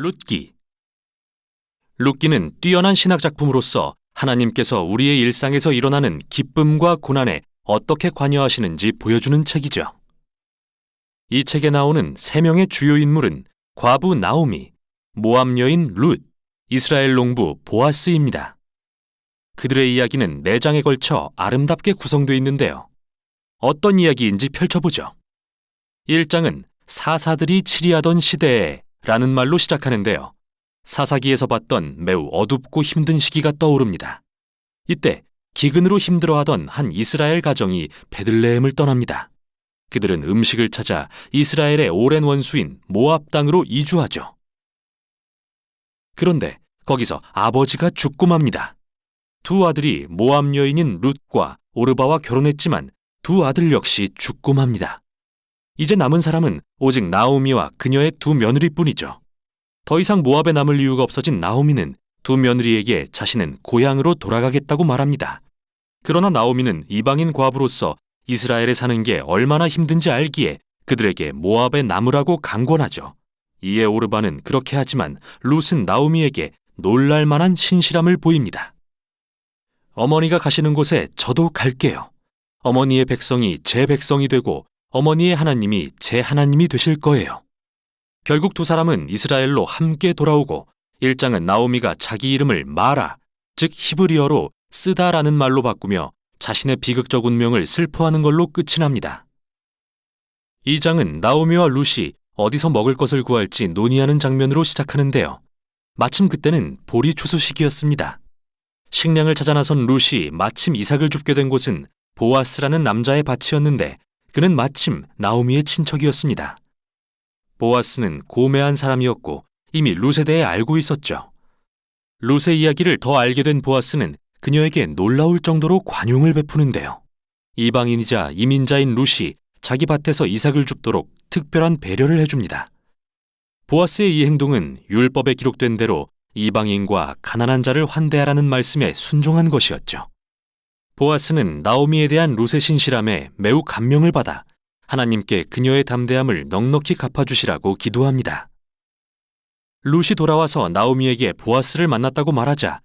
룻기. 룻기는 뛰어난 신학작품으로서 하나님께서 우리의 일상에서 일어나는 기쁨과 고난에 어떻게 관여하시는지 보여주는 책이죠. 이 책에 나오는 3명의 주요 인물은 과부 나오미, 모압 여인 룻, 이스라엘 농부 보아스입니다. 그들의 이야기는 4장에 걸쳐 아름답게 구성되어 있는데요. 어떤 이야기인지 펼쳐보죠. 1장은 사사들이 치리하던 시대에 라는 말로 시작하는데요. 사사기에서 봤던 매우 어둡고 힘든 시기가 떠오릅니다. 이때 기근으로 힘들어하던 한 이스라엘 가정이 베들레헴을 떠납니다. 그들은 음식을 찾아 이스라엘의 오랜 원수인 모압 땅으로 이주하죠. 그런데 거기서 아버지가 죽고 맙니다. 2 아들이 모압 여인인 룻과 오르바와 결혼했지만 2 아들 역시 죽고 맙니다. 이제 남은 사람은 오직 나오미와 그녀의 2 며느리뿐이죠. 더 이상 모압에 남을 이유가 없어진 나오미는 2 며느리에게 자신은 고향으로 돌아가겠다고 말합니다. 그러나 나오미는 이방인 과부로서 이스라엘에 사는 게 얼마나 힘든지 알기에 그들에게 모압에 남으라고 강권하죠. 이에 오르바는 그렇게 하지만 룻은 나오미에게 놀랄 만한 신실함을 보입니다. 어머니가 가시는 곳에 저도 갈게요. 어머니의 백성이 제 백성이 되고 어머니의 하나님이 제 하나님이 되실 거예요. 결국 2 사람은 이스라엘로 함께 돌아오고 1장은 나오미가 자기 이름을 마라, 즉 히브리어로 쓰다라는 말로 바꾸며 자신의 비극적 운명을 슬퍼하는 걸로 끝이 납니다. 2장은 나오미와 룻이 어디서 먹을 것을 구할지 논의하는 장면으로 시작하는데요. 마침 그때는 보리 추수 시기였습니다. 식량을 찾아 나선 룻이 마침 이삭을 줍게 된 곳은 보아스라는 남자의 밭이었는데 그는 마침 나오미의 친척이었습니다. 보아스는 고매한 사람이었고 이미 룻에 대해 알고 있었죠. 룻의 이야기를 더 알게 된 보아스는 그녀에게 놀라울 정도로 관용을 베푸는데요. 이방인이자 이민자인 룻이 자기 밭에서 이삭을 줍도록 특별한 배려를 해줍니다. 보아스의 이 행동은 율법에 기록된 대로 이방인과 가난한 자를 환대하라는 말씀에 순종한 것이었죠. 보아스는 나오미에 대한 룻의 신실함에 매우 감명을 받아 하나님께 그녀의 담대함을 넉넉히 갚아주시라고 기도합니다. 룻이 돌아와서 나오미에게 보아스를 만났다고 말하자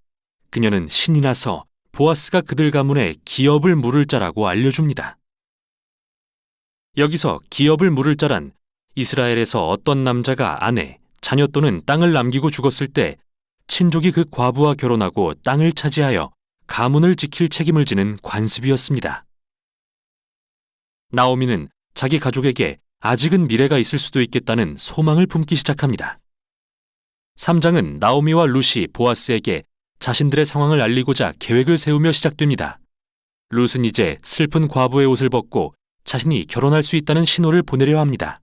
그녀는 신이 나서 보아스가 그들 가문에 기업을 물을 자라고 알려줍니다. 여기서 기업을 물을 자란 이스라엘에서 어떤 남자가 아내, 자녀 또는 땅을 남기고 죽었을 때 친족이 그 과부와 결혼하고 땅을 차지하여 가문을 지킬 책임을 지는 관습이었습니다. 나오미는 자기 가족에게 아직은 미래가 있을 수도 있겠다는 소망을 품기 시작합니다. 3장은 나오미와 룻이 보아스에게 자신들의 상황을 알리고자 계획을 세우며 시작됩니다. 룻은 이제 슬픈 과부의 옷을 벗고 자신이 결혼할 수 있다는 신호를 보내려 합니다.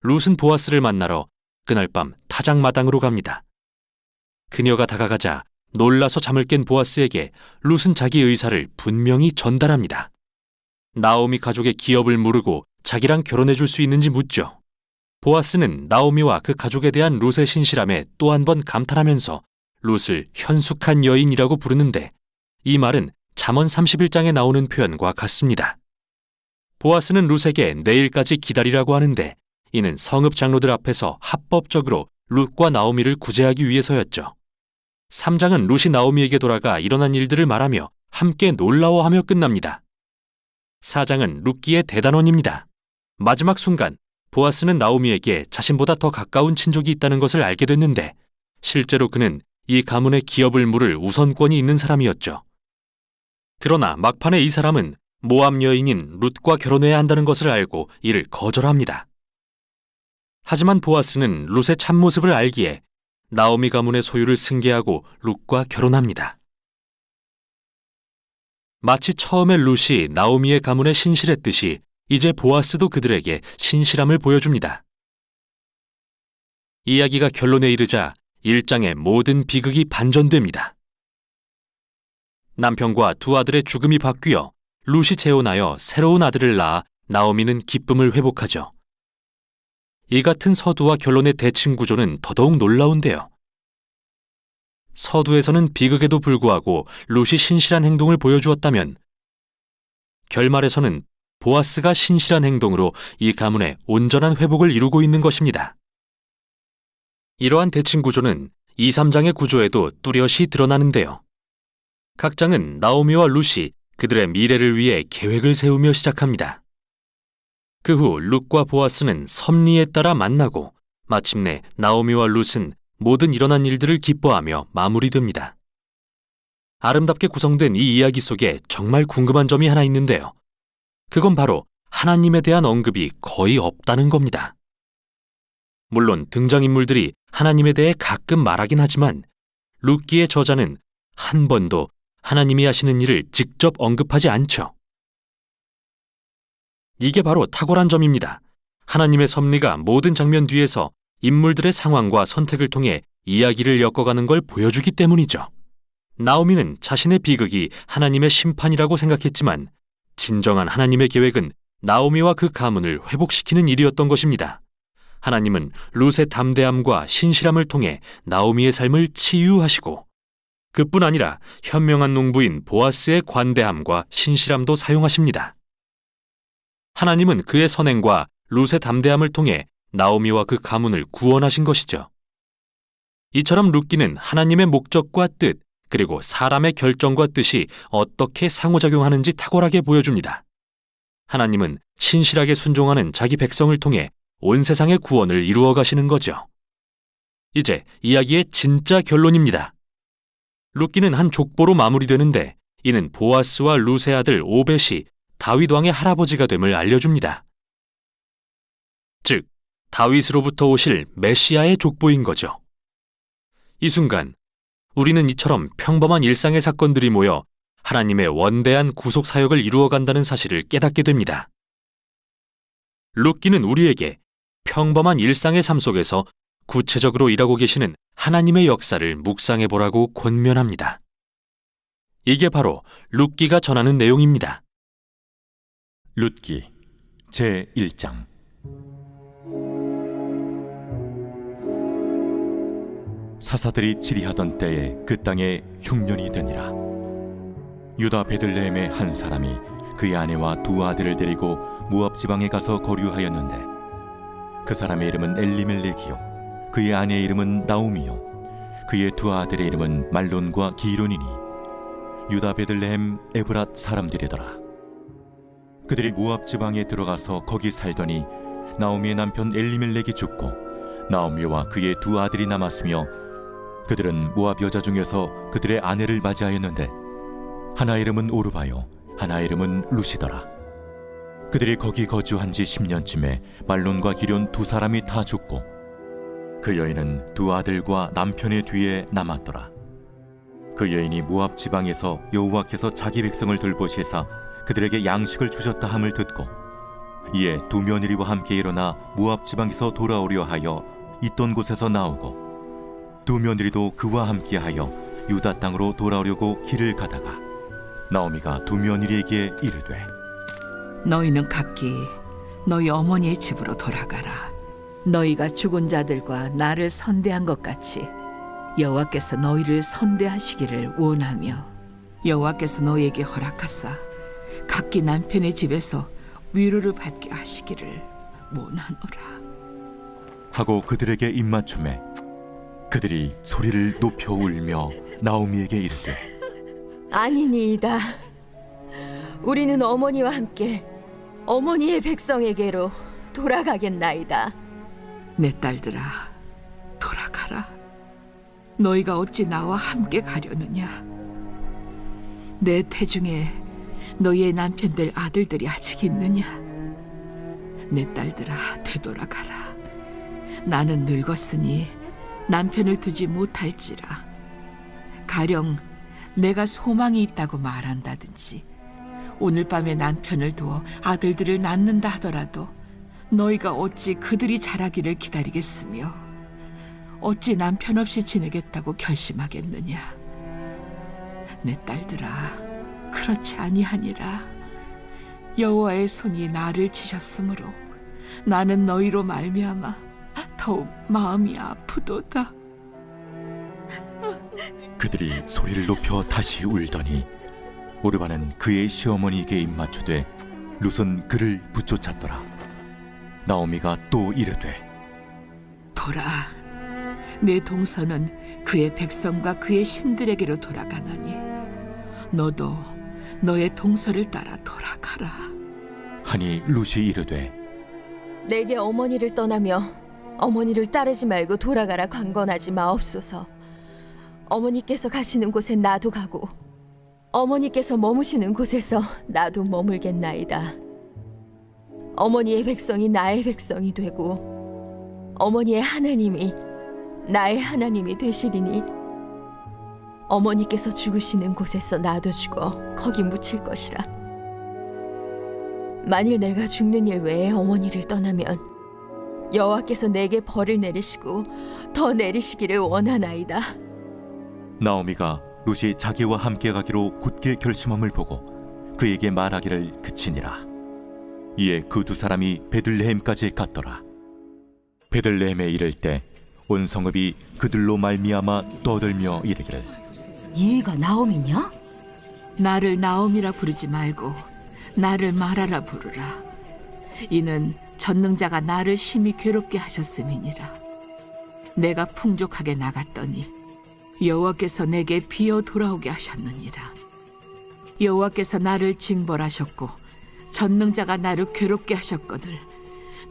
룻은 보아스를 만나러 그날 밤 타작마당으로 갑니다. 그녀가 다가가자 놀라서 잠을 깬 보아스에게 룻은 자기 의사를 분명히 전달합니다. 나오미 가족의 기업을 물으고 자기랑 결혼해 줄 수 있는지 묻죠. 보아스는 나오미와 그 가족에 대한 룻의 신실함에 또 한 번 감탄하면서 룻을 현숙한 여인이라고 부르는데 이 말은 잠언 31장에 나오는 표현과 같습니다. 보아스는 룻에게 내일까지 기다리라고 하는데 이는 성읍 장로들 앞에서 합법적으로 룻과 나오미를 구제하기 위해서였죠. 3장은 룻이 나오미에게 돌아가 일어난 일들을 말하며 함께 놀라워하며 끝납니다. 4장은 룻기의 대단원입니다. 마지막 순간 보아스는 나오미에게 자신보다 더 가까운 친족이 있다는 것을 알게 됐는데 실제로 그는 이 가문의 기업을 물을 우선권이 있는 사람이었죠. 그러나 막판에 이 사람은 모압 여인인 룻과 결혼해야 한다는 것을 알고 이를 거절합니다. 하지만 보아스는 룻의 참모습을 알기에 나오미 가문의 소유를 승계하고 룻과 결혼합니다. 마치 처음에 룻이 나오미의 가문에 신실했듯이 이제 보아스도 그들에게 신실함을 보여줍니다. 이야기가 결론에 이르자 1장의 모든 비극이 반전됩니다. 남편과 2 아들의 죽음이 바뀌어 룻이 재혼하여 새로운 아들을 낳아 나오미는 기쁨을 회복하죠. 이 같은 서두와 결론의 대칭 구조는 더더욱 놀라운데요. 서두에서는 비극에도 불구하고 룻이 신실한 행동을 보여주었다면 결말에서는 보아스가 신실한 행동으로 이 가문의 온전한 회복을 이루고 있는 것입니다. 이러한 대칭 구조는 2, 3장의 구조에도 뚜렷이 드러나는데요. 각 장은 나오미와 룻이 그들의 미래를 위해 계획을 세우며 시작합니다. 그 후 룻과 보아스는 섭리에 따라 만나고 마침내 나오미와 룻은 모든 일어난 일들을 기뻐하며 마무리됩니다. 아름답게 구성된 이 이야기 속에 정말 궁금한 점이 하나 있는데요. 그건 바로 하나님에 대한 언급이 거의 없다는 겁니다. 물론 등장인물들이 하나님에 대해 가끔 말하긴 하지만 룻기의 저자는 한 번도 하나님이 하시는 일을 직접 언급하지 않죠. 이게 바로 탁월한 점입니다. 하나님의 섭리가 모든 장면 뒤에서 인물들의 상황과 선택을 통해 이야기를 엮어가는 걸 보여주기 때문이죠. 나오미는 자신의 비극이 하나님의 심판이라고 생각했지만 진정한 하나님의 계획은 나오미와 그 가문을 회복시키는 일이었던 것입니다. 하나님은 룻의 담대함과 신실함을 통해 나오미의 삶을 치유하시고 그뿐 아니라 현명한 농부인 보아스의 관대함과 신실함도 사용하십니다. 하나님은 그의 선행과 룻의 담대함을 통해 나오미와 그 가문을 구원하신 것이죠. 이처럼 룻기는 하나님의 목적과 뜻, 그리고 사람의 결정과 뜻이 어떻게 상호작용하는지 탁월하게 보여줍니다. 하나님은 신실하게 순종하는 자기 백성을 통해 온 세상의 구원을 이루어 가시는 거죠. 이제 이야기의 진짜 결론입니다. 룻기는 한 족보로 마무리되는데 이는 보아스와 룻의 아들 오벳이 다윗 왕의 할아버지가 됨을 알려줍니다. 즉, 다윗으로부터 오실 메시아의 족보인 거죠. 이 순간 우리는 이처럼 평범한 일상의 사건들이 모여 하나님의 원대한 구속 사역을 이루어간다는 사실을 깨닫게 됩니다. 룻기는 우리에게 평범한 일상의 삶 속에서 구체적으로 일하고 계시는 하나님의 역사를 묵상해 보라고 권면합니다. 이게 바로 룻기가 전하는 내용입니다. 룻기 제1장. 사사들이 치리하던 때에 그 땅에 흉년이 되니라. 유다 베들레헴의 한 사람이 그의 아내와 두 아들을 데리고 모압 지방에 가서 거류하였는데 그 사람의 이름은 엘리멜렉이요 그의 아내의 이름은 나오미요 그의 두 아들의 이름은 말론과 기론이니 유다 베들레헴 에브랏 사람들이더라. 그들이 모압 지방에 들어가서 거기 살더니 나오미의 남편 엘리멜렉이 죽고 나오미와 그의 두 아들이 남았으며 그들은 모압 여자 중에서 그들의 아내를 맞이하였는데 하나 이름은 오르바요 하나 이름은 룻이더라. 그들이 거기 거주한 지 10년쯤에 말론과 기론 두 사람이 다 죽고 그 여인은 두 아들과 남편의 뒤에 남았더라. 그 여인이 모압 지방에서 여호와께서 자기 백성을 돌보시사 그들에게 양식을 주셨다 함을 듣고 이에 두 며느리와 함께 일어나 모압 지방에서 돌아오려 하여 있던 곳에서 나오고 두 며느리도 그와 함께하여 유다 땅으로 돌아오려고 길을 가다가 나오미가 두 며느리에게 이르되 너희는 각기 너희 어머니의 집으로 돌아가라. 너희가 죽은 자들과 나를 선대한 것 같이 여호와께서 너희를 선대하시기를 원하며 여호와께서 너희에게 허락하사 각기 남편의 집에서 위로를 받게 하시기를 원하노라. 하고 그들에게 입맞춤에 그들이 소리를 높여 울며 나오미에게 이르되 아니니이다. 우리는 어머니와 함께 어머니의 백성에게로 돌아가겠나이다. 내 딸들아, 돌아가라. 너희가 어찌 나와 함께 가려느냐? 내 태중에 너희의 남편들 아들들이 아직 있느냐? 내 딸들아, 되돌아가라. 나는 늙었으니 남편을 두지 못할지라. 가령 내가 소망이 있다고 말한다든지 오늘 밤에 남편을 두어 아들들을 낳는다 하더라도 너희가 어찌 그들이 자라기를 기다리겠으며 어찌 남편 없이 지내겠다고 결심하겠느냐? 내 딸들아, 그렇지 아니하니라. 여호와의 손이 나를 치셨으므로 나는 너희로 말미암아 더욱 마음이 아프도다. 그들이 소리를 높여 다시 울더니 오르바는 그의 시어머니에게 입맞추되 룻은 그를 붙쫓았더라. 나오미가 또 이르되 보라, 내 동서는 그의 백성과 그의 신들에게로 돌아가나니 너도 너의 동서를 따라 돌아가라. 하니 룻이 이르되 내게 어머니를 떠나며 어머니를 따르지 말고 돌아가라 강건하지 마옵소서. 어머니께서 가시는 곳에 나도 가고 어머니께서 머무시는 곳에서 나도 머물겠나이다. 어머니의 백성이 나의 백성이 되고 어머니의 하나님이 나의 하나님이 되시리니 어머니께서 죽으시는 곳에서 나도 죽어 거기 묻힐 것이라. 만일 내가 죽는 일 외에 어머니를 떠나면 여호와께서 내게 벌을 내리시고 더 내리시기를 원하나이다. 나오미가 룻이 자기와 함께 가기로 굳게 결심함을 보고 그에게 말하기를 그치니라. 이에 그 두 사람이 베들레헴까지 갔더라. 베들레헴에 이를 때 온 성읍이 그들로 말미암아 떠들며 이르기를 얘가 나옴이냐? 나를 나옴이라 부르지 말고 나를 마라라 부르라. 이는 전능자가 나를 심히 괴롭게 하셨음이니라. 내가 풍족하게 나갔더니 여호와께서 내게 비어 돌아오게 하셨느니라. 여호와께서 나를 징벌하셨고 전능자가 나를 괴롭게 하셨거늘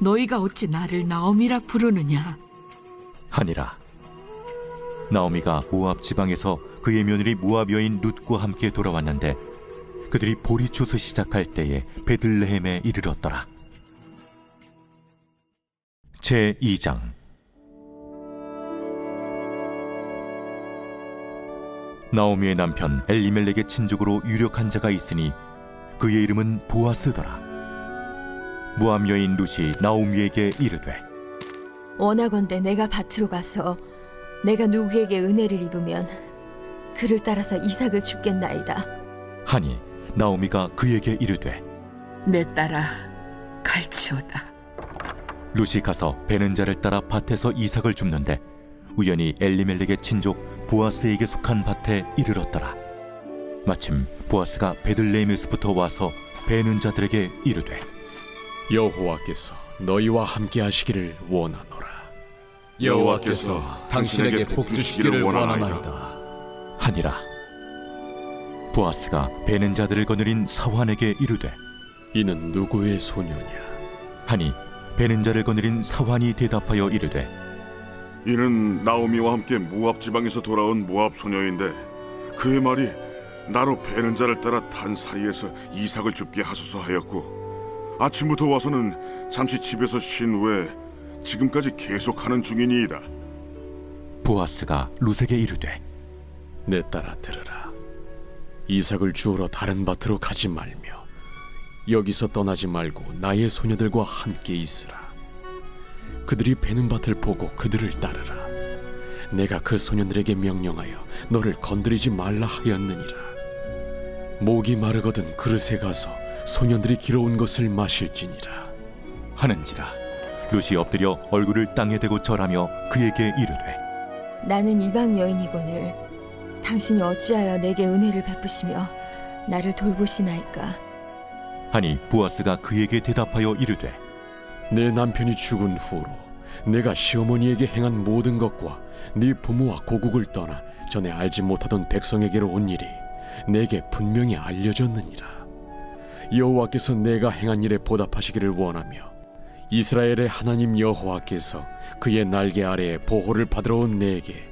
너희가 어찌 나를 나옴이라 부르느냐? 하니라. 나오미가 모압 지방에서 그의 며느리 모압 여인 룻과 함께 돌아왔는데 그들이 보리초수 시작할 때에 베들레헴에 이르렀더라. 제2장. 나오미의 남편 엘리멜렉의 친족으로 유력한 자가 있으니 그의 이름은 보아스더라. 모압 여인 룻이 나오미에게 이르되 원하건대 내가 밭으로 가서 내가 누구에게 은혜를 입으면 그를 따라서 이삭을 줍겠나이다. 하니 나오미가 그에게 이르되 내 딸아 갈치오다. 룻이 가서 베는 자를 따라 밭에서 이삭을 줍는데 우연히 엘리멜렉의 친족 보아스에게 속한 밭에 이르렀더라. 마침 보아스가 베들레헴에서부터 와서 베는 자들에게 이르되 여호와께서 너희와 함께 하시기를 원하노라. 여호와께서 당신에게 복 주시기를 원하나이다. 하니라. 보아스가 베는 자들을 거느린 사환에게 이르되 이는 누구의 소녀냐? 하니 베는 자를 거느린 사환이 대답하여 이르되 이는 나오미와 함께 모압 지방에서 돌아온 모압 소녀인데 그의 말이 나로 베는 자를 따라 단 사이에서 이삭을 줍게 하소서 하였고 아침부터 와서는 잠시 집에서 쉰 후에 지금까지 계속하는 중이니이다. 보아스가 룻에게 이르되 내 딸아 들으라. 이삭을 주우러 다른 밭으로 가지 말며 여기서 떠나지 말고 나의 소녀들과 함께 있으라. 그들이 베는 밭을 보고 그들을 따르라. 내가 그 소년들에게 명령하여 너를 건드리지 말라 하였느니라. 목이 마르거든 그릇에 가서 소년들이 길어온 것을 마실지니라. 하는지라. 룻이 엎드려 얼굴을 땅에 대고 절하며 그에게 이르되 나는 이방 여인이거늘 당신이 어찌하여 내게 은혜를 베푸시며 나를 돌보시나이까. 하니 보아스가 그에게 대답하여 이르되 내 남편이 죽은 후로 내가 시어머니에게 행한 모든 것과 네 부모와 고국을 떠나 전에 알지 못하던 백성에게로 온 일이 내게 분명히 알려졌느니라. 여호와께서 내가 행한 일에 보답하시기를 원하며 이스라엘의 하나님 여호와께서 그의 날개 아래에 보호를 받으러 온 내게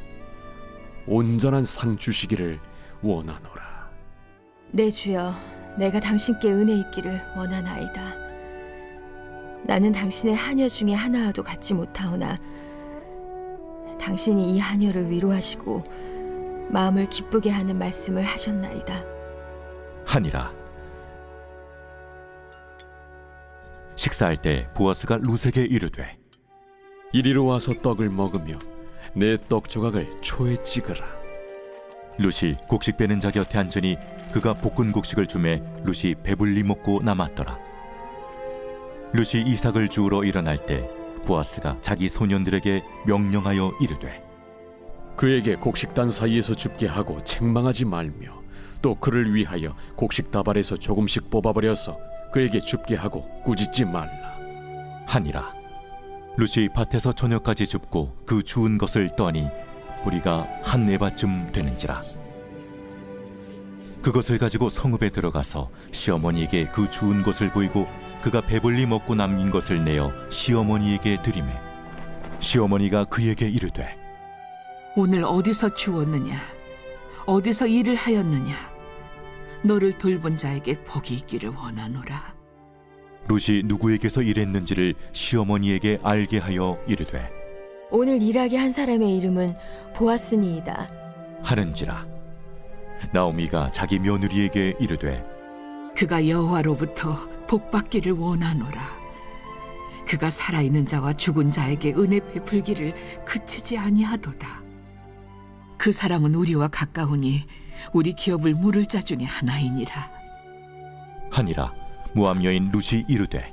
온전한 상 주시기를 원하노라. 내 주여, 내가 당신께 은혜 입기를 원하나이다. 나는 당신의 하녀 중에 하나와도 같지 못하오나 당신이 이 하녀를 위로하시고 마음을 기쁘게 하는 말씀을 하셨나이다. 하니라. 식사할 때 보아스가 룻에게 이르되 이리로 와서 떡을 먹으며 내 떡 조각을 초에 찍으라. 룻이 곡식 빼는 자 곁에 앉으니 그가 볶은 곡식을 주매 룻이 배불리 먹고 남았더라. 룻이 이삭을 주우러 일어날 때 보아스가 자기 소년들에게 명령하여 이르되 그에게 곡식단 사이에서 줍게 하고 책망하지 말며 또 그를 위하여 곡식 다발에서 조금씩 뽑아버려서 그에게 줍게 하고 꾸짖지 말라. 하니라. 룻이 밭에서 저녁까지 줍고 그 주운 것을 떠니 뿌리가 한 에바쯤 되는지라. 그것을 가지고 성읍에 들어가서 시어머니에게 그 주운 것을 보이고 그가 배불리 먹고 남긴 것을 내어 시어머니에게 드리매 시어머니가 그에게 이르되 오늘 어디서 주웠느냐? 어디서 일을 하였느냐? 너를 돌본 자에게 복이 있기를 원하노라. 룻이 누구에게서 일했는지를 시어머니에게 알게 하여 이르되 오늘 일하게 한 사람의 이름은 보아스니이다. 하는지라. 나오미가 자기 며느리에게 이르되 그가 여호와로부터 복받기를 원하노라. 그가 살아있는 자와 죽은 자에게 은혜 베풀기를 그치지 아니하도다. 그 사람은 우리와 가까우니 우리 기업을 물을 자 중에 하나이니라. 하니라. 모압 여인 룻이 이르되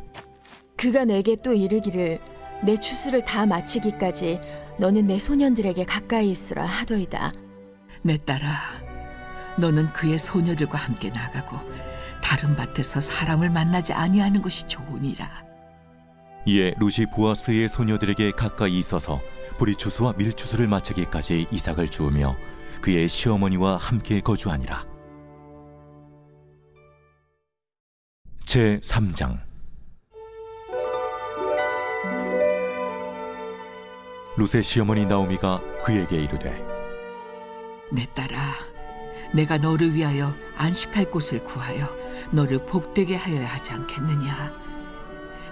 그가 내게 또 이르기를 내 추수를 다 마치기까지 너는 내 소년들에게 가까이 있으라 하더이다. 내 딸아, 너는 그의 소녀들과 함께 나가고 다른 밭에서 사람을 만나지 아니하는 것이 좋으니라. 이에 룻이 보아스의 소녀들에게 가까이 있어서 보리추수와 밀추수를 마치기까지 이삭을 주우며 그의 시어머니와 함께 거주하니라. 제3장. 룻의 시어머니 나오미가 그에게 이르되 내 딸아, 내가 너를 위하여 안식할 곳을 구하여 너를 복되게 하여야 하지 않겠느냐?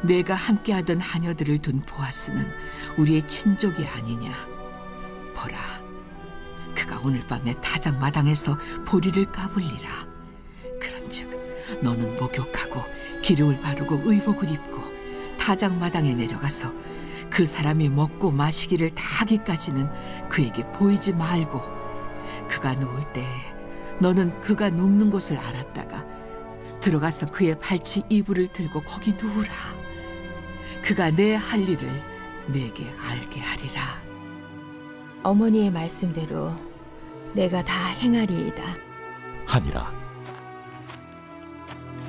내가 함께하던 하녀들을 둔 보아스는 우리의 친족이 아니냐? 보라, 그가 오늘 밤에 타작마당에서 보리를 까불리라. 그런즉 너는 목욕하고 기름을 바르고 의복을 입고 타작마당에 내려가서 그 사람이 먹고 마시기를 다 하기까지는 그에게 보이지 말고 그가 누울 때 너는 그가 눕는 곳을 알았다가 들어가서 그의 발치 이불을 들고 거기 누우라. 그가 내 할 일을 내게 알게 하리라. 어머니의 말씀대로 내가 다 행하리이다. 하니라.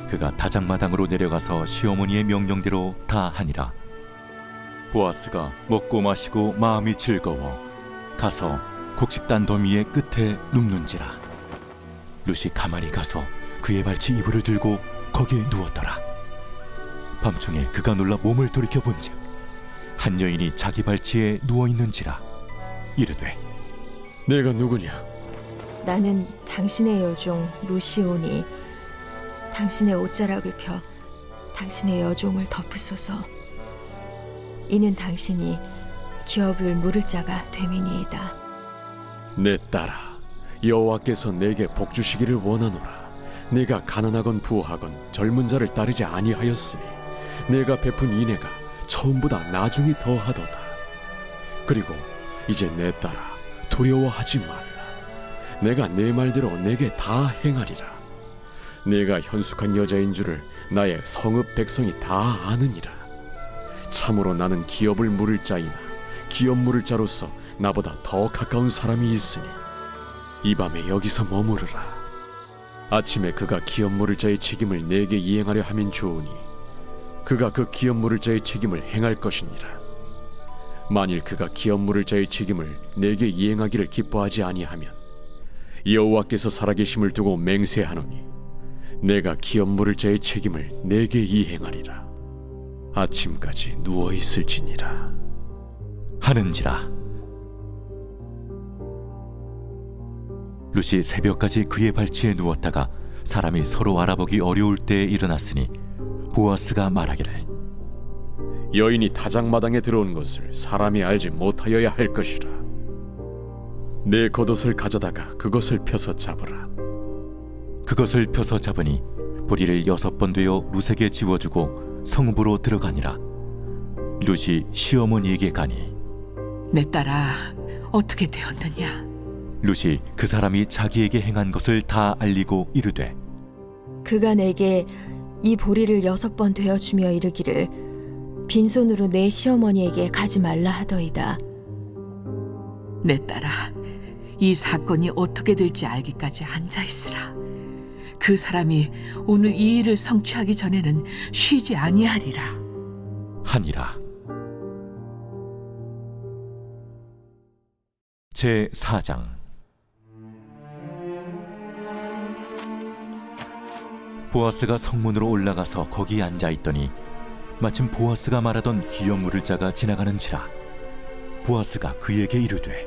그가 다장마당으로 내려가서 시어머니의 명령대로 다 하니라. 보아스가 먹고 마시고 마음이 즐거워 가서 곡식단 더미의 끝에 눕는지라. 룻이 가만히 가서 그의 발치 이불을 들고 거기에 누웠더라. 밤중에 그가 놀라 몸을 돌이켜 본즉 한 여인이 자기 발치에 누워 있는지라. 이르되 내가 누구냐? 나는 당신의 여종 루시오니 당신의 옷자락을 펴 당신의 여종을 덮으소서. 이는 당신이 기업을 물을 자가 됨이니이다. 내 딸아, 여호와께서 내게 복 주시기를 원하노라. 내가 가난하건 부하건 젊은 자를 따르지 아니하였으니 내가 베푼 인애가 처음보다 나중이 더하도다. 그리고 이제 내 딸아, 두려워하지 말라. 내가 내 말대로 내게 다 행하리라. 내가 현숙한 여자인 줄을 나의 성읍 백성이 다 아느니라. 참으로 나는 기업을 물을 자이나 기업 물을 자로서 나보다 더 가까운 사람이 있으니 이 밤에 여기서 머무르라. 아침에 그가 기업 물을 자의 책임을 내게 이행하려 하면 좋으니 그가 그 기업 물을 자의 책임을 행할 것이니라. 만일 그가 기업 물을 자의 책임을 내게 이행하기를 기뻐하지 아니하면 여호와께서 살아계심을 두고 맹세하노니 내가 기업 물을 자의 책임을 내게 이행하리라. 아침까지 누워 있을지니라. 하는지라. 룻이 새벽까지 그의 발치에 누웠다가 사람이 서로 알아보기 어려울 때에 일어났으니 보아스가 말하기를 여인이 타작마당에 들어온 것을 사람이 알지 못하여야 할 것이라. 내 겉옷을 가져다가 그것을 펴서 잡으라. 그것을 펴서 잡으니 보리를 6번 되어 룻에게 지워주고 성읍으로 들어가니라. 룻이 시어머니에게 가니 내 딸아, 어떻게 되었느냐? 룻이 그 사람이 자기에게 행한 것을 다 알리고 이르되 그가 내게 이 보리를 6번 되어주며 이르기를 빈손으로 내 시어머니에게 가지 말라 하더이다. 내 딸아, 이 사건이 어떻게 될지 알기까지 앉아있으라. 그 사람이 오늘 이 일을 성취하기 전에는 쉬지 아니하리라. 하니라. 제4장. 보아스가 성문으로 올라가서 거기 앉아 있더니 마침 보아스가 말하던 기업 물을 자가 지나가는지라. 보아스가 그에게 이르되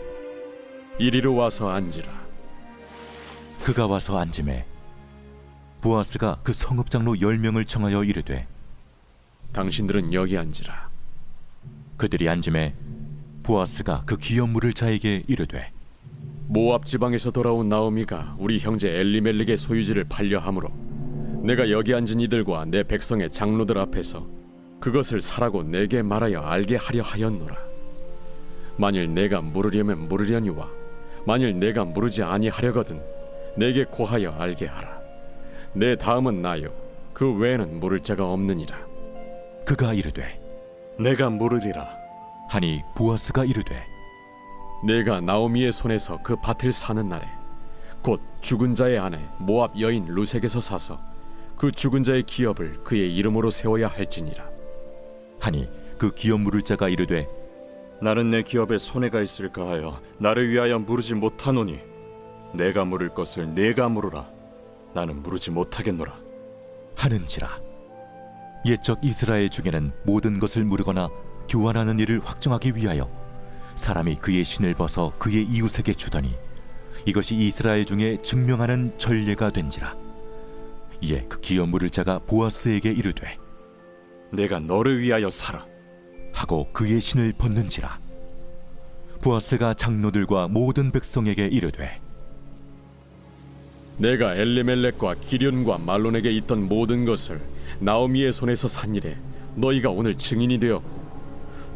이리로 와서 앉으라. 그가 와서 앉음에 보아스가 그 성읍장로 10명을 청하여 이르되 당신들은 여기 앉으라. 그들이 앉음에 보아스가 그 기업 물을 자에게 이르되 모압 지방에서 돌아온 나오미가 우리 형제 엘리멜렉의 소유지를 팔려하므로 내가 여기 앉은 이들과 내 백성의 장로들 앞에서 그것을 사라고 내게 말하여 알게 하려 하였노라. 만일 내가 물으려면 물으려니와 만일 내가 물으지 아니하려거든 내게 고하여 알게 하라. 내 다음은 나요 그 외에는 물을 자가 없느니라. 그가 이르되 내가 물으리라. 하니 보아스가 이르되 내가 나오미의 손에서 그 밭을 사는 날에 곧 죽은 자의 아내 모압 여인 루색에서 사서 그 죽은 자의 기업을 그의 이름으로 세워야 할지니라. 하니 그 기업 물을 자가 이르되 나는 내 기업에 손해가 있을까 하여 나를 위하여 물으지 못하노니 내가 물을 것을 내가 물으라. 나는 물으지 못하겠노라. 하는지라. 옛적 이스라엘 중에는 모든 것을 물으거나 교환하는 일을 확정하기 위하여 사람이 그의 신을 벗어 그의 이웃에게 주더니 이것이 이스라엘 중에 증명하는 전례가 된지라. 이에 그 기업 물을 자가 보아스에게 이르되 내가 너를 위하여 살아. 하고 그의 신을 벗는지라. 보아스가 장로들과 모든 백성에게 이르되 내가 엘리멜렉과 기련과 말론에게 있던 모든 것을 나오미의 손에서 산 일에 너희가 오늘 증인이 되었고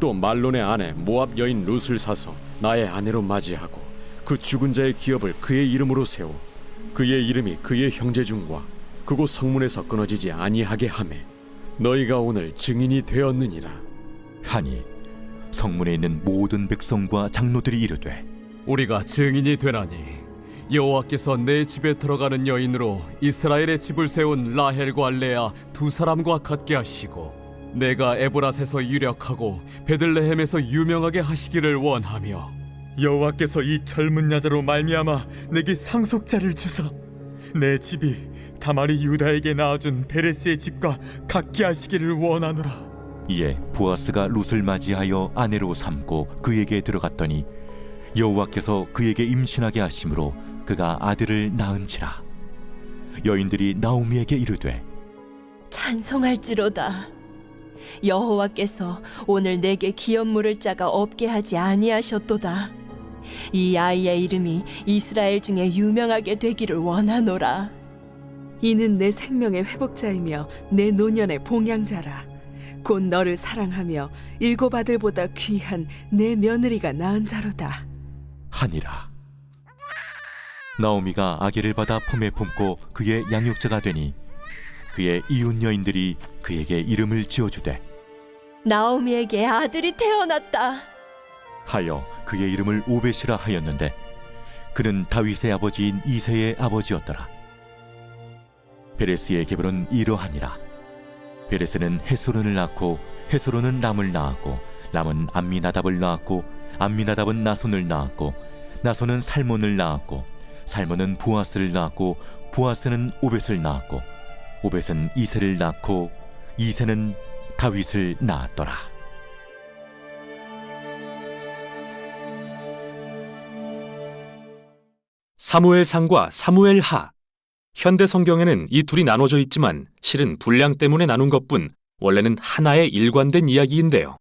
또 말론의 아내 모압 여인 룻을 사서 나의 아내로 맞이하고 그 죽은 자의 기업을 그의 이름으로 세워 그의 이름이 그의 형제 중과 그곳 성문에서 끊어지지 아니하게 하매 너희가 오늘 증인이 되었느니라. 하니 성문에 있는 모든 백성과 장로들이 이르되 우리가 증인이 되나니 여호와께서 내 집에 들어가는 여인으로 이스라엘의 집을 세운 라헬과 레아 두 사람과 같게 하시고 내가 에브라스에서 유력하고 베들레헴에서 유명하게 하시기를 원하며 여호와께서 이 젊은 여자로 말미암아 내게 상속자를 주사 내 집이 다말이 유다에게 낳아준 베레스의 집과 같게 하시기를 원하노라. 이에 보아스가 룻을 맞이하여 아내로 삼고 그에게 들어갔더니 여호와께서 그에게 임신하게 하심으로 그가 아들을 낳은지라. 여인들이 나오미에게 이르되 찬송할지로다. 여호와께서 오늘 내게 기업 물을 자가 없게 하지 아니하셨도다. 이 아이의 이름이 이스라엘 중에 유명하게 되기를 원하노라. 이는 내 생명의 회복자이며 내 노년의 봉양자라. 곧 너를 사랑하며 일곱 아들보다 귀한 내 며느리가 낳은 자로다. 하니라. 나오미가 아기를 받아 품에 품고 그의 양육자가 되니 그의 이웃 여인들이 그에게 이름을 지어주되 나오미에게 아들이 태어났다 하여 그의 이름을 오벳이라 하였는데 그는 다윗의 아버지인 이새의 아버지였더라. 베레스의 계보는 이러하니라. 베레스는 헤스론을 낳고 헤스론은 람을 낳았고 람은 암미나답을 낳았고 암미나답은 나손을 낳았고 나손은 살몬을 낳았고 살몬은 보아스를 낳았고 보아스는 오벳을 낳았고 오벳은 이새를 낳고 이새는 다윗을 낳았더라. 사무엘상과 사무엘하. 현대 성경에는 이 둘이 나눠져 있지만 실은 분량 때문에 나눈 것뿐 원래는 하나의 일관된 이야기인데요.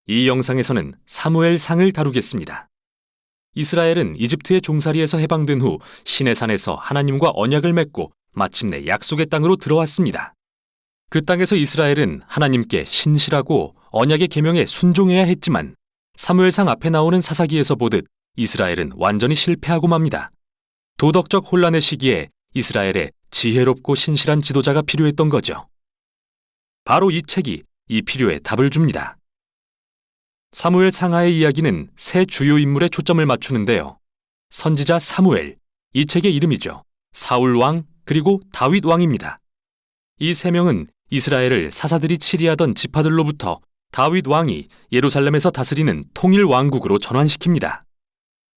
이 영상에서는 사무엘상을 다루겠습니다. 이스라엘은 이집트의 종살이에서 해방된 후 시내산에서 하나님과 언약을 맺고 마침내 약속의 땅으로 들어왔습니다. 그 땅에서 이스라엘은 하나님께 신실하고 언약의 계명에 순종해야 했지만 사무엘상 앞에 나오는 사사기에서 보듯 이스라엘은 완전히 실패하고 맙니다. 도덕적 혼란의 시기에 이스라엘에 지혜롭고 신실한 지도자가 필요했던 거죠. 바로 이 책이 이 필요에 답을 줍니다. 사무엘 상하의 이야기는 세 주요 인물에 초점을 맞추는데요. 선지자 사무엘, 이 책의 이름이죠. 사울 왕, 그리고 다윗 왕입니다. 이 세 명은 이스라엘을 사사들이 치리하던 지파들로부터 다윗 왕이 예루살렘에서 다스리는 통일 왕국으로 전환시킵니다.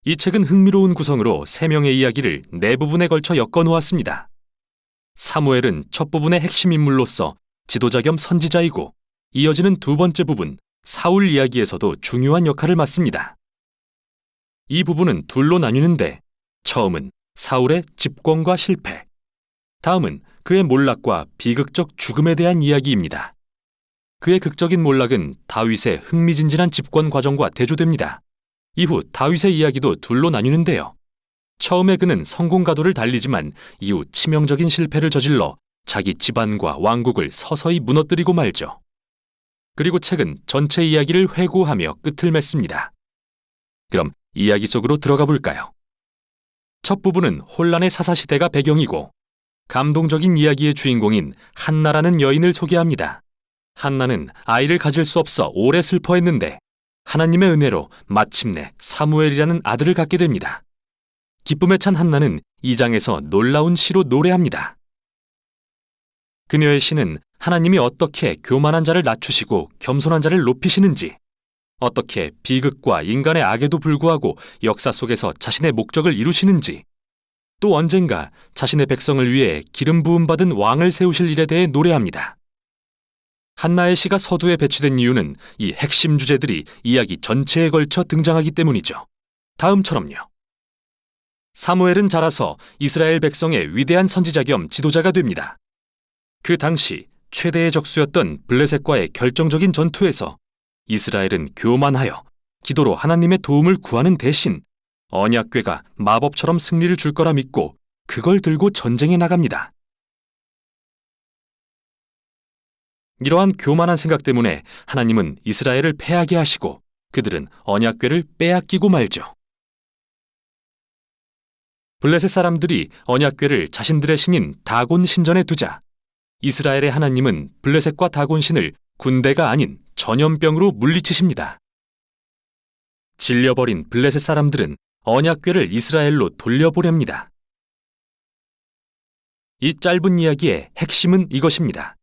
이 책은 흥미로운 구성으로 3명의 이야기를 4부분에 걸쳐 엮어 놓았습니다. 사무엘은 첫 부분의 핵심 인물로서 지도자 겸 선지자이고, 이어지는 두 번째 부분 사울 이야기에서도 중요한 역할을 맡습니다. 이 부분은 둘로 나뉘는데, 처음은 사울의 집권과 실패, 다음은 그의 몰락과 비극적 죽음에 대한 이야기입니다. 그의 극적인 몰락은 다윗의 흥미진진한 집권 과정과 대조됩니다. 이후 다윗의 이야기도 둘로 나뉘는데요. 처음에 그는 성공 가도를 달리지만 이후 치명적인 실패를 저질러 자기 집안과 왕국을 서서히 무너뜨리고 말죠. 그리고 책은 전체 이야기를 회고하며 끝을 맺습니다. 그럼 이야기 속으로 들어가 볼까요? 첫 부분은 혼란의 사사시대가 배경이고, 감동적인 이야기의 주인공인 한나라는 여인을 소개합니다. 한나는 아이를 가질 수 없어 오래 슬퍼했는데 하나님의 은혜로 마침내 사무엘이라는 아들을 갖게 됩니다. 기쁨에 찬 한나는 이 장에서 놀라운 시로 노래합니다. 그녀의 시는 하나님이 어떻게 교만한 자를 낮추시고 겸손한 자를 높이시는지, 어떻게 비극과 인간의 악에도 불구하고 역사 속에서 자신의 목적을 이루시는지, 또 언젠가 자신의 백성을 위해 기름 부음 받은 왕을 세우실 일에 대해 노래합니다. 한나의 시가 서두에 배치된 이유는 이 핵심 주제들이 이야기 전체에 걸쳐 등장하기 때문이죠. 다음처럼요. 사무엘은 자라서 이스라엘 백성의 위대한 선지자 겸 지도자가 됩니다. 그 당시 최대의 적수였던 블레셋과의 결정적인 전투에서 이스라엘은 교만하여 기도로 하나님의 도움을 구하는 대신 언약궤가 마법처럼 승리를 줄 거라 믿고 그걸 들고 전쟁에 나갑니다. 이러한 교만한 생각 때문에 하나님은 이스라엘을 패하게 하시고 그들은 언약궤를 빼앗기고 말죠. 블레셋 사람들이 언약궤를 자신들의 신인 다곤 신전에 두자 이스라엘의 하나님은 블레셋과 다곤 신을 군대가 아닌 전염병으로 물리치십니다. 질려버린 블레셋 사람들은 언약궤를 이스라엘로 돌려보냅니다. 이 짧은 이야기의 핵심은 이것입니다.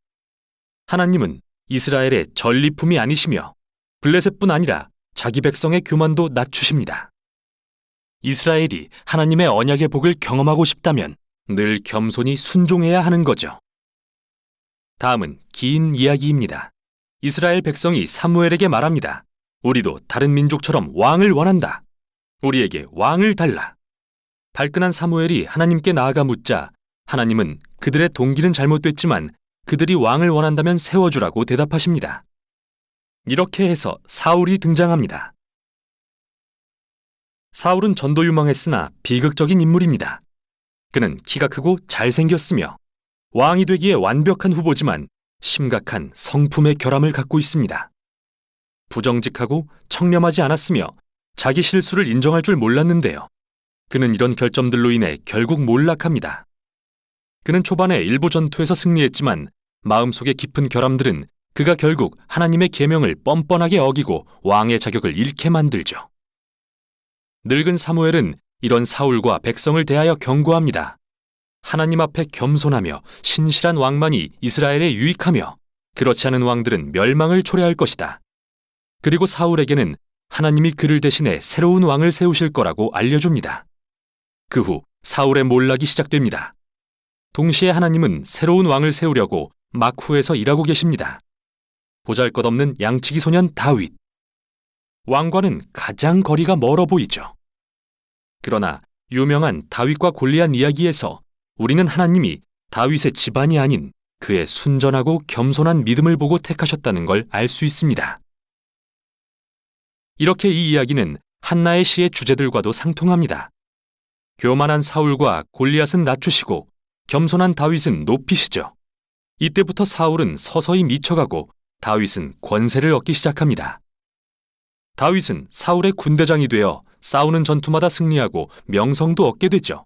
하나님은 이스라엘의 전리품이 아니시며 블레셋뿐 아니라 자기 백성의 교만도 낮추십니다. 이스라엘이 하나님의 언약의 복을 경험하고 싶다면 늘 겸손히 순종해야 하는 거죠. 다음은 긴 이야기입니다. 이스라엘 백성이 사무엘에게 말합니다. 우리도 다른 민족처럼 왕을 원한다. 우리에게 왕을 달라. 발끈한 사무엘이 하나님께 나아가 묻자 하나님은 그들의 동기는 잘못됐지만 그들이 왕을 원한다면 세워주라고 대답하십니다. 이렇게 해서 사울이 등장합니다. 사울은 전도유망했으나 비극적인 인물입니다. 그는 키가 크고 잘생겼으며 왕이 되기에 완벽한 후보지만 심각한 성품의 결함을 갖고 있습니다. 부정직하고 청렴하지 않았으며 자기 실수를 인정할 줄 몰랐는데요. 그는 이런 결점들로 인해 결국 몰락합니다. 그는 초반에 일부 전투에서 승리했지만 마음속의 깊은 결함들은 그가 결국 하나님의 계명을 뻔뻔하게 어기고 왕의 자격을 잃게 만들죠. 늙은 사무엘은 이런 사울과 백성을 대하여 경고합니다. 하나님 앞에 겸손하며 신실한 왕만이 이스라엘에 유익하며 그렇지 않은 왕들은 멸망을 초래할 것이다. 그리고 사울에게는 하나님이 그를 대신해 새로운 왕을 세우실 거라고 알려줍니다. 그 후 사울의 몰락이 시작됩니다. 동시에 하나님은 새로운 왕을 세우려고 막후에서 일하고 계십니다. 보잘것없는 양치기 소년 다윗. 왕과는 가장 거리가 멀어 보이죠. 그러나 유명한 다윗과 골리앗 이야기에서 우리는 하나님이 다윗의 집안이 아닌 그의 순전하고 겸손한 믿음을 보고 택하셨다는 걸 알 수 있습니다. 이렇게 이 이야기는 한나의 시의 주제들과도 상통합니다. 교만한 사울과 골리앗은 낮추시고 겸손한 다윗은 높이시죠. 이때부터 사울은 서서히 미쳐가고 다윗은 권세를 얻기 시작합니다. 다윗은 사울의 군대장이 되어 싸우는 전투마다 승리하고 명성도 얻게 되죠.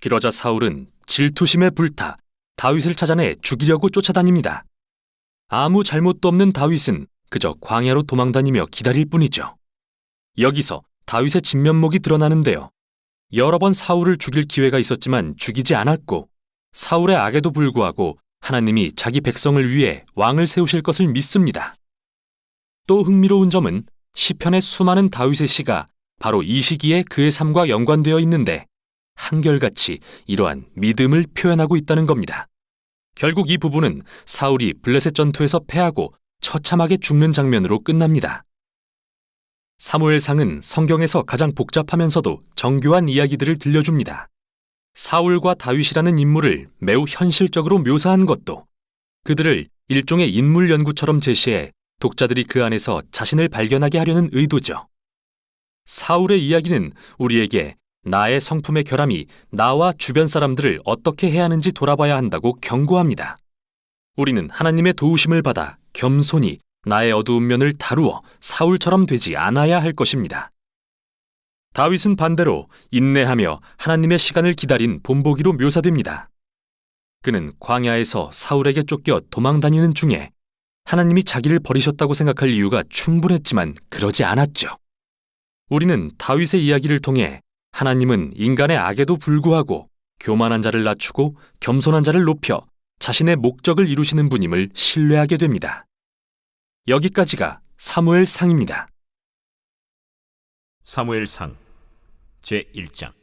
그러자 사울은 질투심에 불타 다윗을 찾아내 죽이려고 쫓아다닙니다. 아무 잘못도 없는 다윗은 그저 광야로 도망다니며 기다릴 뿐이죠. 여기서 다윗의 진면목이 드러나는데요. 여러 번 사울을 죽일 기회가 있었지만 죽이지 않았고 사울의 악에도 불구하고 하나님이 자기 백성을 위해 왕을 세우실 것을 믿습니다. 또 흥미로운 점은 시편의 수많은 다윗의 시가 바로 이 시기에 그의 삶과 연관되어 있는데 한결같이 이러한 믿음을 표현하고 있다는 겁니다. 결국 이 부분은 사울이 블레셋 전투에서 패하고 처참하게 죽는 장면으로 끝납니다. 사무엘상은 성경에서 가장 복잡하면서도 정교한 이야기들을 들려줍니다. 사울과 다윗이라는 인물을 매우 현실적으로 묘사한 것도 그들을 일종의 인물 연구처럼 제시해 독자들이 그 안에서 자신을 발견하게 하려는 의도죠. 사울의 이야기는 우리에게 나의 성품의 결함이 나와 주변 사람들을 어떻게 해야 하는지 돌아봐야 한다고 경고합니다. 우리는 하나님의 도우심을 받아 겸손히 나의 어두운 면을 다루어 사울처럼 되지 않아야 할 것입니다. 다윗은 반대로 인내하며 하나님의 시간을 기다린 본보기로 묘사됩니다. 그는 광야에서 사울에게 쫓겨 도망다니는 중에 하나님이 자기를 버리셨다고 생각할 이유가 충분했지만 그러지 않았죠. 우리는 다윗의 이야기를 통해 하나님은 인간의 악에도 불구하고 교만한 자를 낮추고 겸손한 자를 높여 자신의 목적을 이루시는 분임을 신뢰하게 됩니다. 여기까지가 사무엘상입니다. 사무엘상 제1장.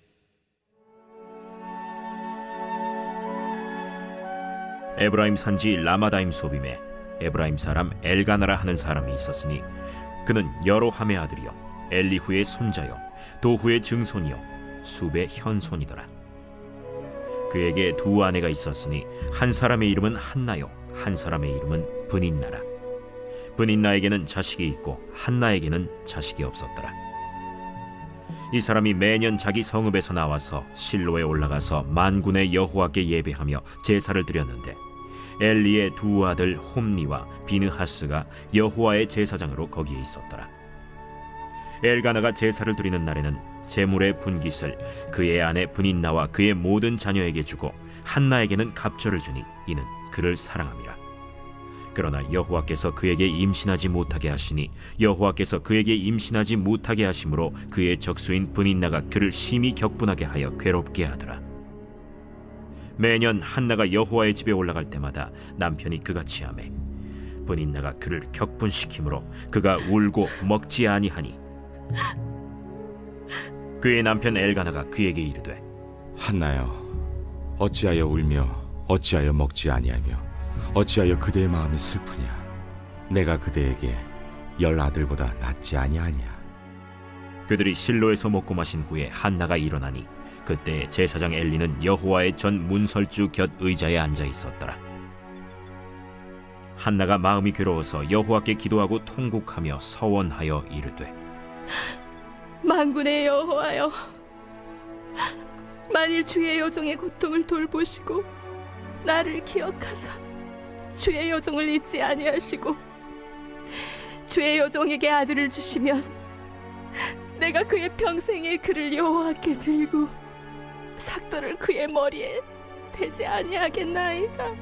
에브라임 산지 라마다임 소빔에 에브라임 사람 엘가나라 하는 사람이 있었으니 그는 여로함의 아들이요 엘리후의 손자요 도후의 증손이요 숲의 현손이더라. 그에게 두 아내가 있었으니 한 사람의 이름은 한나요 한 사람의 이름은 브닌나라. 브닌나에게는 자식이 있고 한나에게는 자식이 없었더라. 이 사람이 매년 자기 성읍에서 나와서 실로에 올라가서 만군의 여호와께 예배하며 제사를 드렸는데 엘리의 두 아들 홈니와 비느하스가 여호와의 제사장으로 거기에 있었더라. 엘가나가 제사를 드리는 날에는 제물의 분깃을 그의 아내 브닌나와 그의 모든 자녀에게 주고 한나에게는 갑절을 주니 이는 그를 사랑함이라. 그러나 여호와께서 그에게 임신하지 못하게 하시니 여호와께서 그에게 임신하지 못하게 하심으로 그의 적수인 브닌나가 그를 심히 격분하게 하여 괴롭게 하더라. 매년 한나가 여호와의 집에 올라갈 때마다 남편이 그같이 하매 브닌나가 그를 격분시키므로 그가 울고 먹지 아니하니 그의 남편 엘가나가 그에게 이르되 한나여, 어찌하여 울며 어찌하여 먹지 아니하며 어찌하여 그대의 마음이 슬프냐? 내가 그대에게 10 아들보다 낫지 아니하냐? 그들이 실로에서 먹고 마신 후에 한나가 일어나니 그때 제사장 엘리는 여호와의 전 문설주 곁 의자에 앉아 있었더라. 한나가 마음이 괴로워서 여호와께 기도하고 통곡하며 서원하여 이르되 만군의 여호와여, 만일 주의 여종의 고통을 돌보시고 나를 기억하사 주의 여종을 잊지 아니하시고 주의 여종에게 아들을 주시면 내가 그의 평생에 그를 여호와께 들고 삭도를 그의 머리에 대지 아니하겠나이까.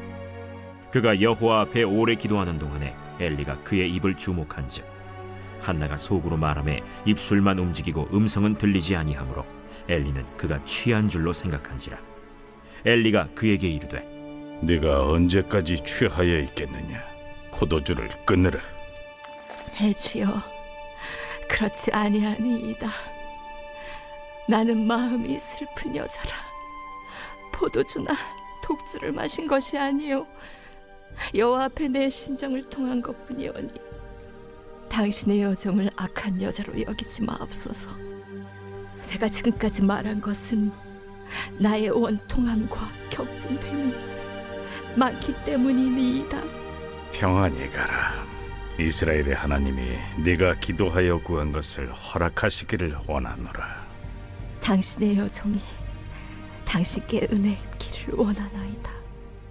그가 여호와 앞에 오래 기도하는 동안에 엘리가 그의 입을 주목한즉 한나가 속으로 말하며 입술만 움직이고 음성은 들리지 아니하므로 엘리는 그가 취한 줄로 생각한지라. 엘리가 그에게 이르되 네가 언제까지 취하여 있겠느냐? 포도주를 끊으라. 해주여, 그렇지 아니하니이다. 나는 마음이 슬픈 여자라. 포도주나 독주를 마신 것이 아니요 여호와 앞에 내 심정을 통한 것뿐이오니 당신의 여종을 악한 여자로 여기지 마옵소서. 내가 지금까지 말한 것은 나의 원통함과 격분됨이 많기 때문이니이다. 평안히 가라. 이스라엘의 하나님이 네가 기도하여 구한 것을 허락하시기를 원하노라. 당신의 여종이 당신께 은혜 입기를 원하나이다.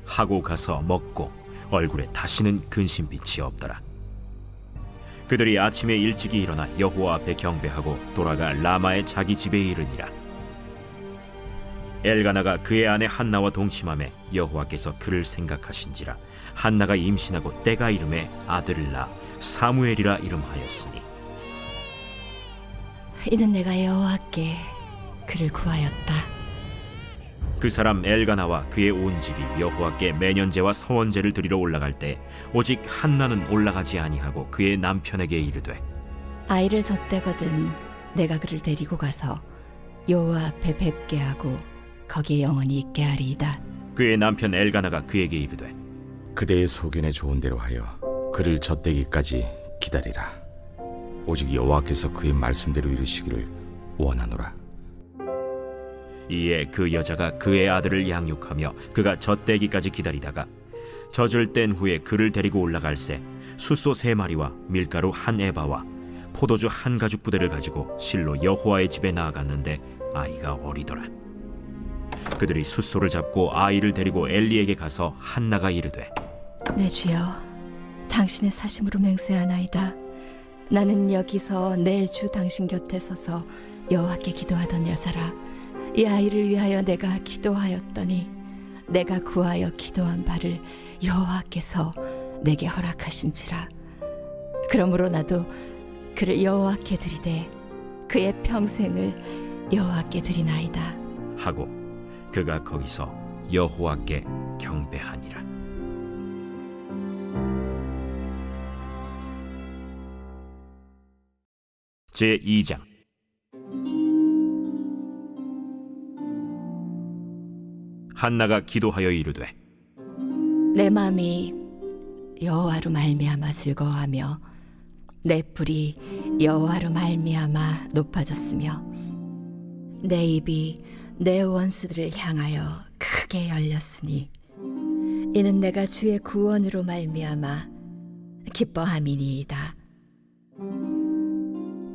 하고 가서 먹고 얼굴에 다시는 근심빛이 없더라. 그들이 아침에 일찍이 일어나 여호와 앞에 경배하고 돌아가 라마의 자기 집에 이르니라. 엘가나가 그의 아내 한나와 동침하매 여호와께서 그를 생각하신지라. 한나가 임신하고 때가 이름에 아들을 낳아 사무엘이라 이름하였으니 이는 내가 여호와께 그를 구하였다. 그 사람 엘가나와 그의 온 집이 여호와께 매년제와 서원제를 드리러 올라갈 때 오직 한나는 올라가지 아니하고 그의 남편에게 이르되 아이를 젖대거든 내가 그를 데리고 가서 여호와 앞에 뵙게 하고 거기에 영원히 있게 하리이다. 그의 남편 엘가나가 그에게 이르되 그대의 소견에 좋은 대로 하여 그를 젖대기까지 기다리라. 오직 여호와께서 그의 말씀대로 이루시기를 원하노라. 이에 그 여자가 그의 아들을 양육하며 그가 젖대기까지 기다리다가 젖을 뗀 후에 그를 데리고 올라갈새 숫소 3마리와 밀가루 1에바와 포도주 1가죽 부대를 가지고 실로 여호와의 집에 나아갔는데 아이가 어리더라. 그들이 숫소를 잡고 아이를 데리고 엘리에게 가서 한나가 이르되 내 주여, 당신의 사심으로 맹세하나이다. 나는 여기서 내 주 당신 곁에 서서 여호와께 기도하던 여자라. 이 아이를 위하여 내가 기도하였더니 내가 구하여 기도한 바를 여호와께서 내게 허락하신지라. 그러므로 나도 그를 여호와께 드리되 그의 평생을 여호와께 드리나이다 하고 그가 거기서 여호와께 경배하니라. 제2장. 한나가 기도하여 이르되 내 마음이 여호와로 말미암아 즐거워하며 내 뿔이 여호와로 말미암아 높아졌으며 내 입이 내 원수들을 향하여 크게 열렸으니 이는 내가 주의 구원으로 말미암아 기뻐함이니이다.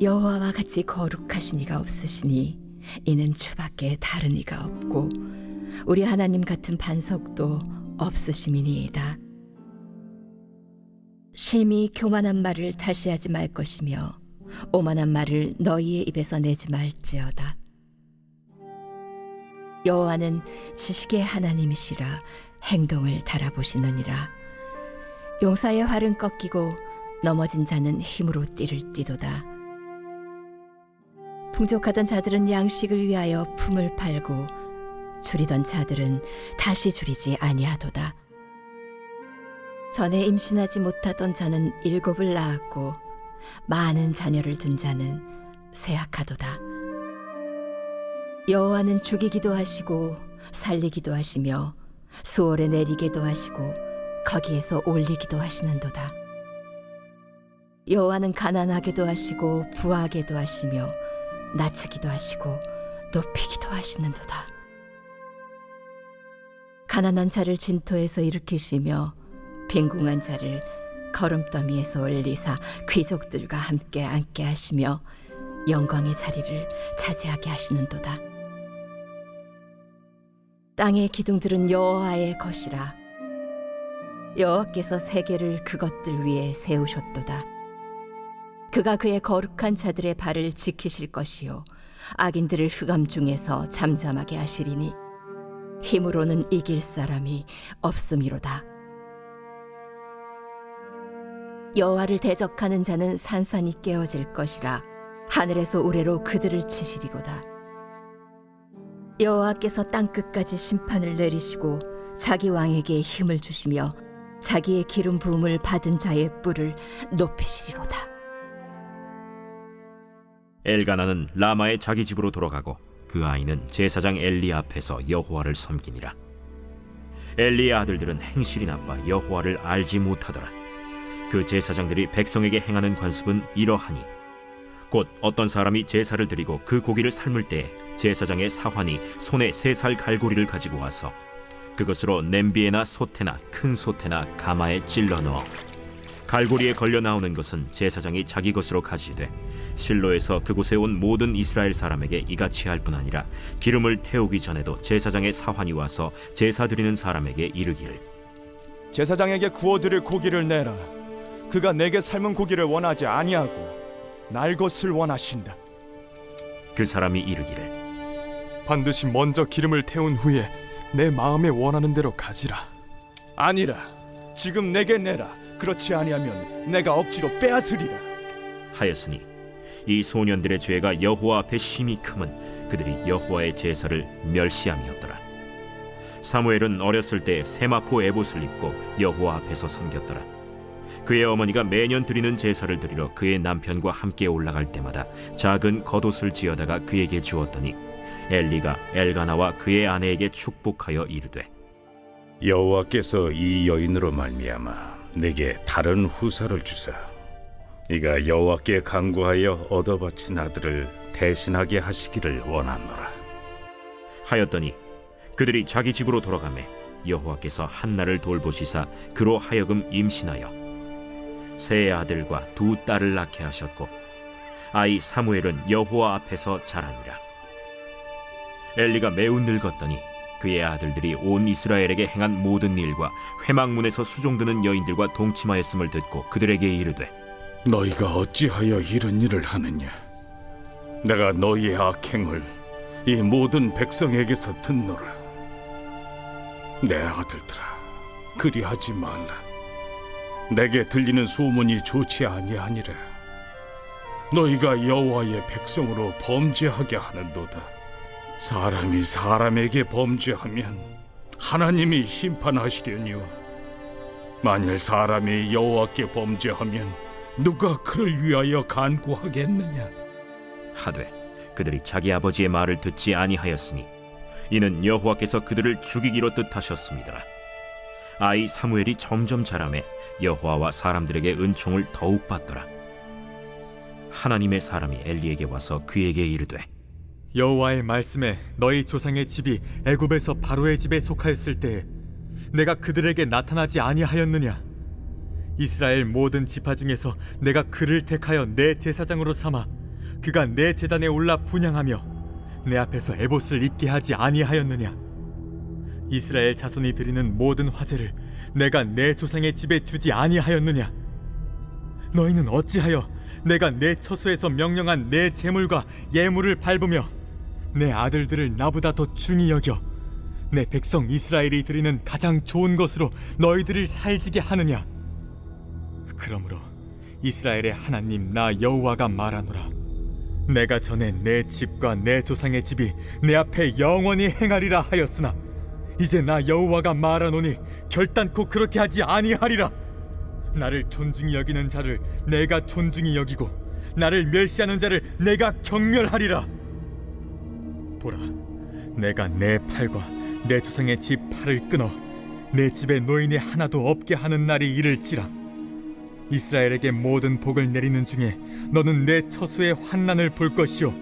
여호와와 같이 거룩하신 이가 없으시니 이는 주밖에 다른 이가 없고 우리 하나님 같은 반석도 없으심이니이다. 심히 교만한 말을 다시 하지 말 것이며 오만한 말을 너희의 입에서 내지 말지어다. 여호와는 지식의 하나님이시라 행동을 달아보시느니라. 용사의 활은 꺾이고 넘어진 자는 힘으로 띠를 띠도다. 풍족하던 자들은 양식을 위하여 품을 팔고 줄이던 자들은 다시 줄이지 아니하도다. 전에 임신하지 못하던 자는 7을 낳았고 많은 자녀를 둔 자는 쇠약하도다. 여호와는 죽이기도 하시고 살리기도 하시며 수월에 내리기도 하시고 거기에서 올리기도 하시는도다. 여호와는 가난하게도 하시고 부하게도 하시며 낮추기도 하시고 높이기도 하시는도다. 가난한 자를 진토에서 일으키시며 빈궁한 자를 거름더미에서 올리사 귀족들과 함께 앉게 하시며 영광의 자리를 차지하게 하시는도다. 땅의 기둥들은 여호와의 것이라. 여호와께서 세계를 그것들 위에 세우셨도다. 그가 그의 거룩한 자들의 발을 지키실 것이요 악인들을 흑암 중에서 잠잠하게 하시리니 힘으로는 이길 사람이 없음이로다. 여호와를 대적하는 자는 산산이 깨어질 것이라. 하늘에서 우레로 그들을 치시리로다. 여호와께서 땅끝까지 심판을 내리시고 자기 왕에게 힘을 주시며 자기의 기름 부음을 받은 자의 뿔을 높이시리로다. 엘가나는 라마의 자기 집으로 돌아가고 그 아이는 제사장 엘리 앞에서 여호와를 섬기니라. 엘리의 아들들은 행실이 나빠 여호와를 알지 못하더라. 그 제사장들이 백성에게 행하는 관습은 이러하니 곧 어떤 사람이 제사를 드리고 그 고기를 삶을 때에 제사장의 사환이 손에 3살 갈고리를 가지고 와서 그것으로 냄비에나 솥에나 큰 솥에나 가마에 찔러 넣어 갈고리에 걸려 나오는 것은 제사장이 자기 것으로 가지되 실로에서 그곳에 온 모든 이스라엘 사람에게 이같이 할 뿐 아니라 기름을 태우기 전에도 제사장의 사환이 와서 제사 드리는 사람에게 이르기를 제사장에게 구워드릴 고기를 내라. 그가 내게 삶은 고기를 원하지 아니하고 날 것을 원하신다. 그 사람이 이르기를 반드시 먼저 기름을 태운 후에 내 마음에 원하는 대로 가지라. 아니라 지금 내게 내라. 그렇지 아니하면 내가 억지로 빼앗으리라 하였으니 이 소년들의 죄가 여호와 앞에 심히 크면 그들이 여호와의 제사를 멸시함이었더라. 사무엘은 어렸을 때 세마포 에봇을 입고 여호와 앞에서 섬겼더라. 그의 어머니가 매년 드리는 제사를 드리러 그의 남편과 함께 올라갈 때마다 작은 겉옷을 지어다가 그에게 주었더니 엘리가 엘가나와 그의 아내에게 축복하여 이르되 여호와께서 이 여인으로 말미암아 내게 다른 후사를 주사 이가 여호와께 간구하여 얻어바친 아들을 대신하게 하시기를 원하노라 하였더니 그들이 자기 집으로 돌아가매 여호와께서 한나를 돌보시사 그로 하여금 임신하여 세 아들과 두 딸을 낳게 하셨고 아이 사무엘은 여호와 앞에서 자라니라. 엘리가 매우 늙었더니 그의 아들들이 온 이스라엘에게 행한 모든 일과 회막문에서 수종드는 여인들과 동침하였음을 듣고 그들에게 이르되 너희가 어찌하여 이런 일을 하느냐 내가 너희의 악행을 이 모든 백성에게서 듣노라 내 아들들아 그리하지 말라 내게 들리는 소문이 좋지 아니하니라 너희가 여호와의 백성으로 범죄하게 하는도다 사람이 사람에게 범죄하면 하나님이 심판하시려니와 만일 사람이 여호와께 범죄하면 누가 그를 위하여 간구하겠느냐 하되 그들이 자기 아버지의 말을 듣지 아니하였으니 이는 여호와께서 그들을 죽이기로 뜻하셨습니다. 아이 사무엘이 점점 자라매 여호와와 사람들에게 은총을 더욱 받더라. 하나님의 사람이 엘리에게 와서 그에게 이르되 여호와의 말씀에 너희 조상의 집이 애굽에서 바로의 집에 속하였을 때에 내가 그들에게 나타나지 아니하였느냐 이스라엘 모든 지파 중에서 내가 그를 택하여 내 제사장으로 삼아 그가 내 제단에 올라 분향하며 내 앞에서 에봇을 입게 하지 아니하였느냐 이스라엘 자손이 드리는 모든 화제를 내가 내 조상의 집에 주지 아니하였느냐 너희는 어찌하여 내가 내 처소에서 명령한 내 제물과 예물을 밟으며 내 아들들을 나보다 더 중히 여겨 내 백성 이스라엘이 드리는 가장 좋은 것으로 너희들을 살지게 하느냐 그러므로 이스라엘의 하나님 나 여호와가 말하노라 내가 전에 내 집과 내 조상의 집이 내 앞에 영원히 행하리라 하였으나 이제 나 여호와가 말하노니 결단코 그렇게 하지 아니하리라 나를 존중히 여기는 자를 내가 존중히 여기고 나를 멸시하는 자를 내가 경멸하리라 보라 내가 내 팔과 내 조상의 집 팔을 끊어 내 집에 노인이 하나도 없게 하는 날이 이를지라 이스라엘에게 모든 복을 내리는 중에 너는 내 처소의 환난을 볼 것이요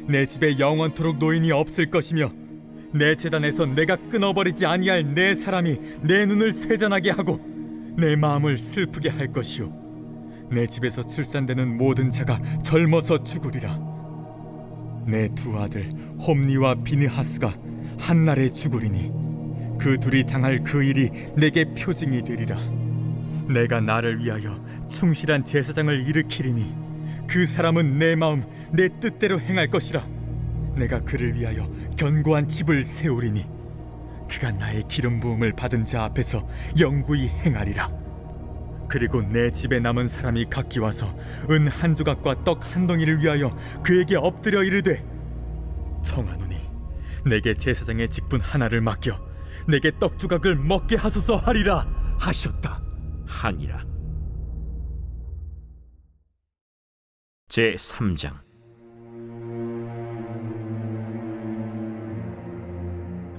내 집에 영원토록 노인이 없을 것이며 내 제단에서 내가 끊어버리지 아니할 내 사람이 내 눈을 쇠잔하게 하고 내 마음을 슬프게 할 것이요 내 집에서 출산되는 모든 자가 젊어서 죽으리라 내 두 아들 홈니와 비느하스가 한날에 죽으리니 그 둘이 당할 그 일이 내게 표징이 되리라 내가 나를 위하여 충실한 제사장을 일으키리니 그 사람은 내 마음 내 뜻대로 행할 것이라 내가 그를 위하여 견고한 집을 세우리니 그가 나의 기름 부음을 받은 자 앞에서 영구히 행하리라 그리고 내 집에 남은 사람이 각기 와서 은 한 조각과 떡 한 덩이를 위하여 그에게 엎드려 이르되 청하노니 내게 제사장의 직분 하나를 맡겨 내게 떡 조각을 먹게 하소서 하리라 하셨다 하니라. 제3장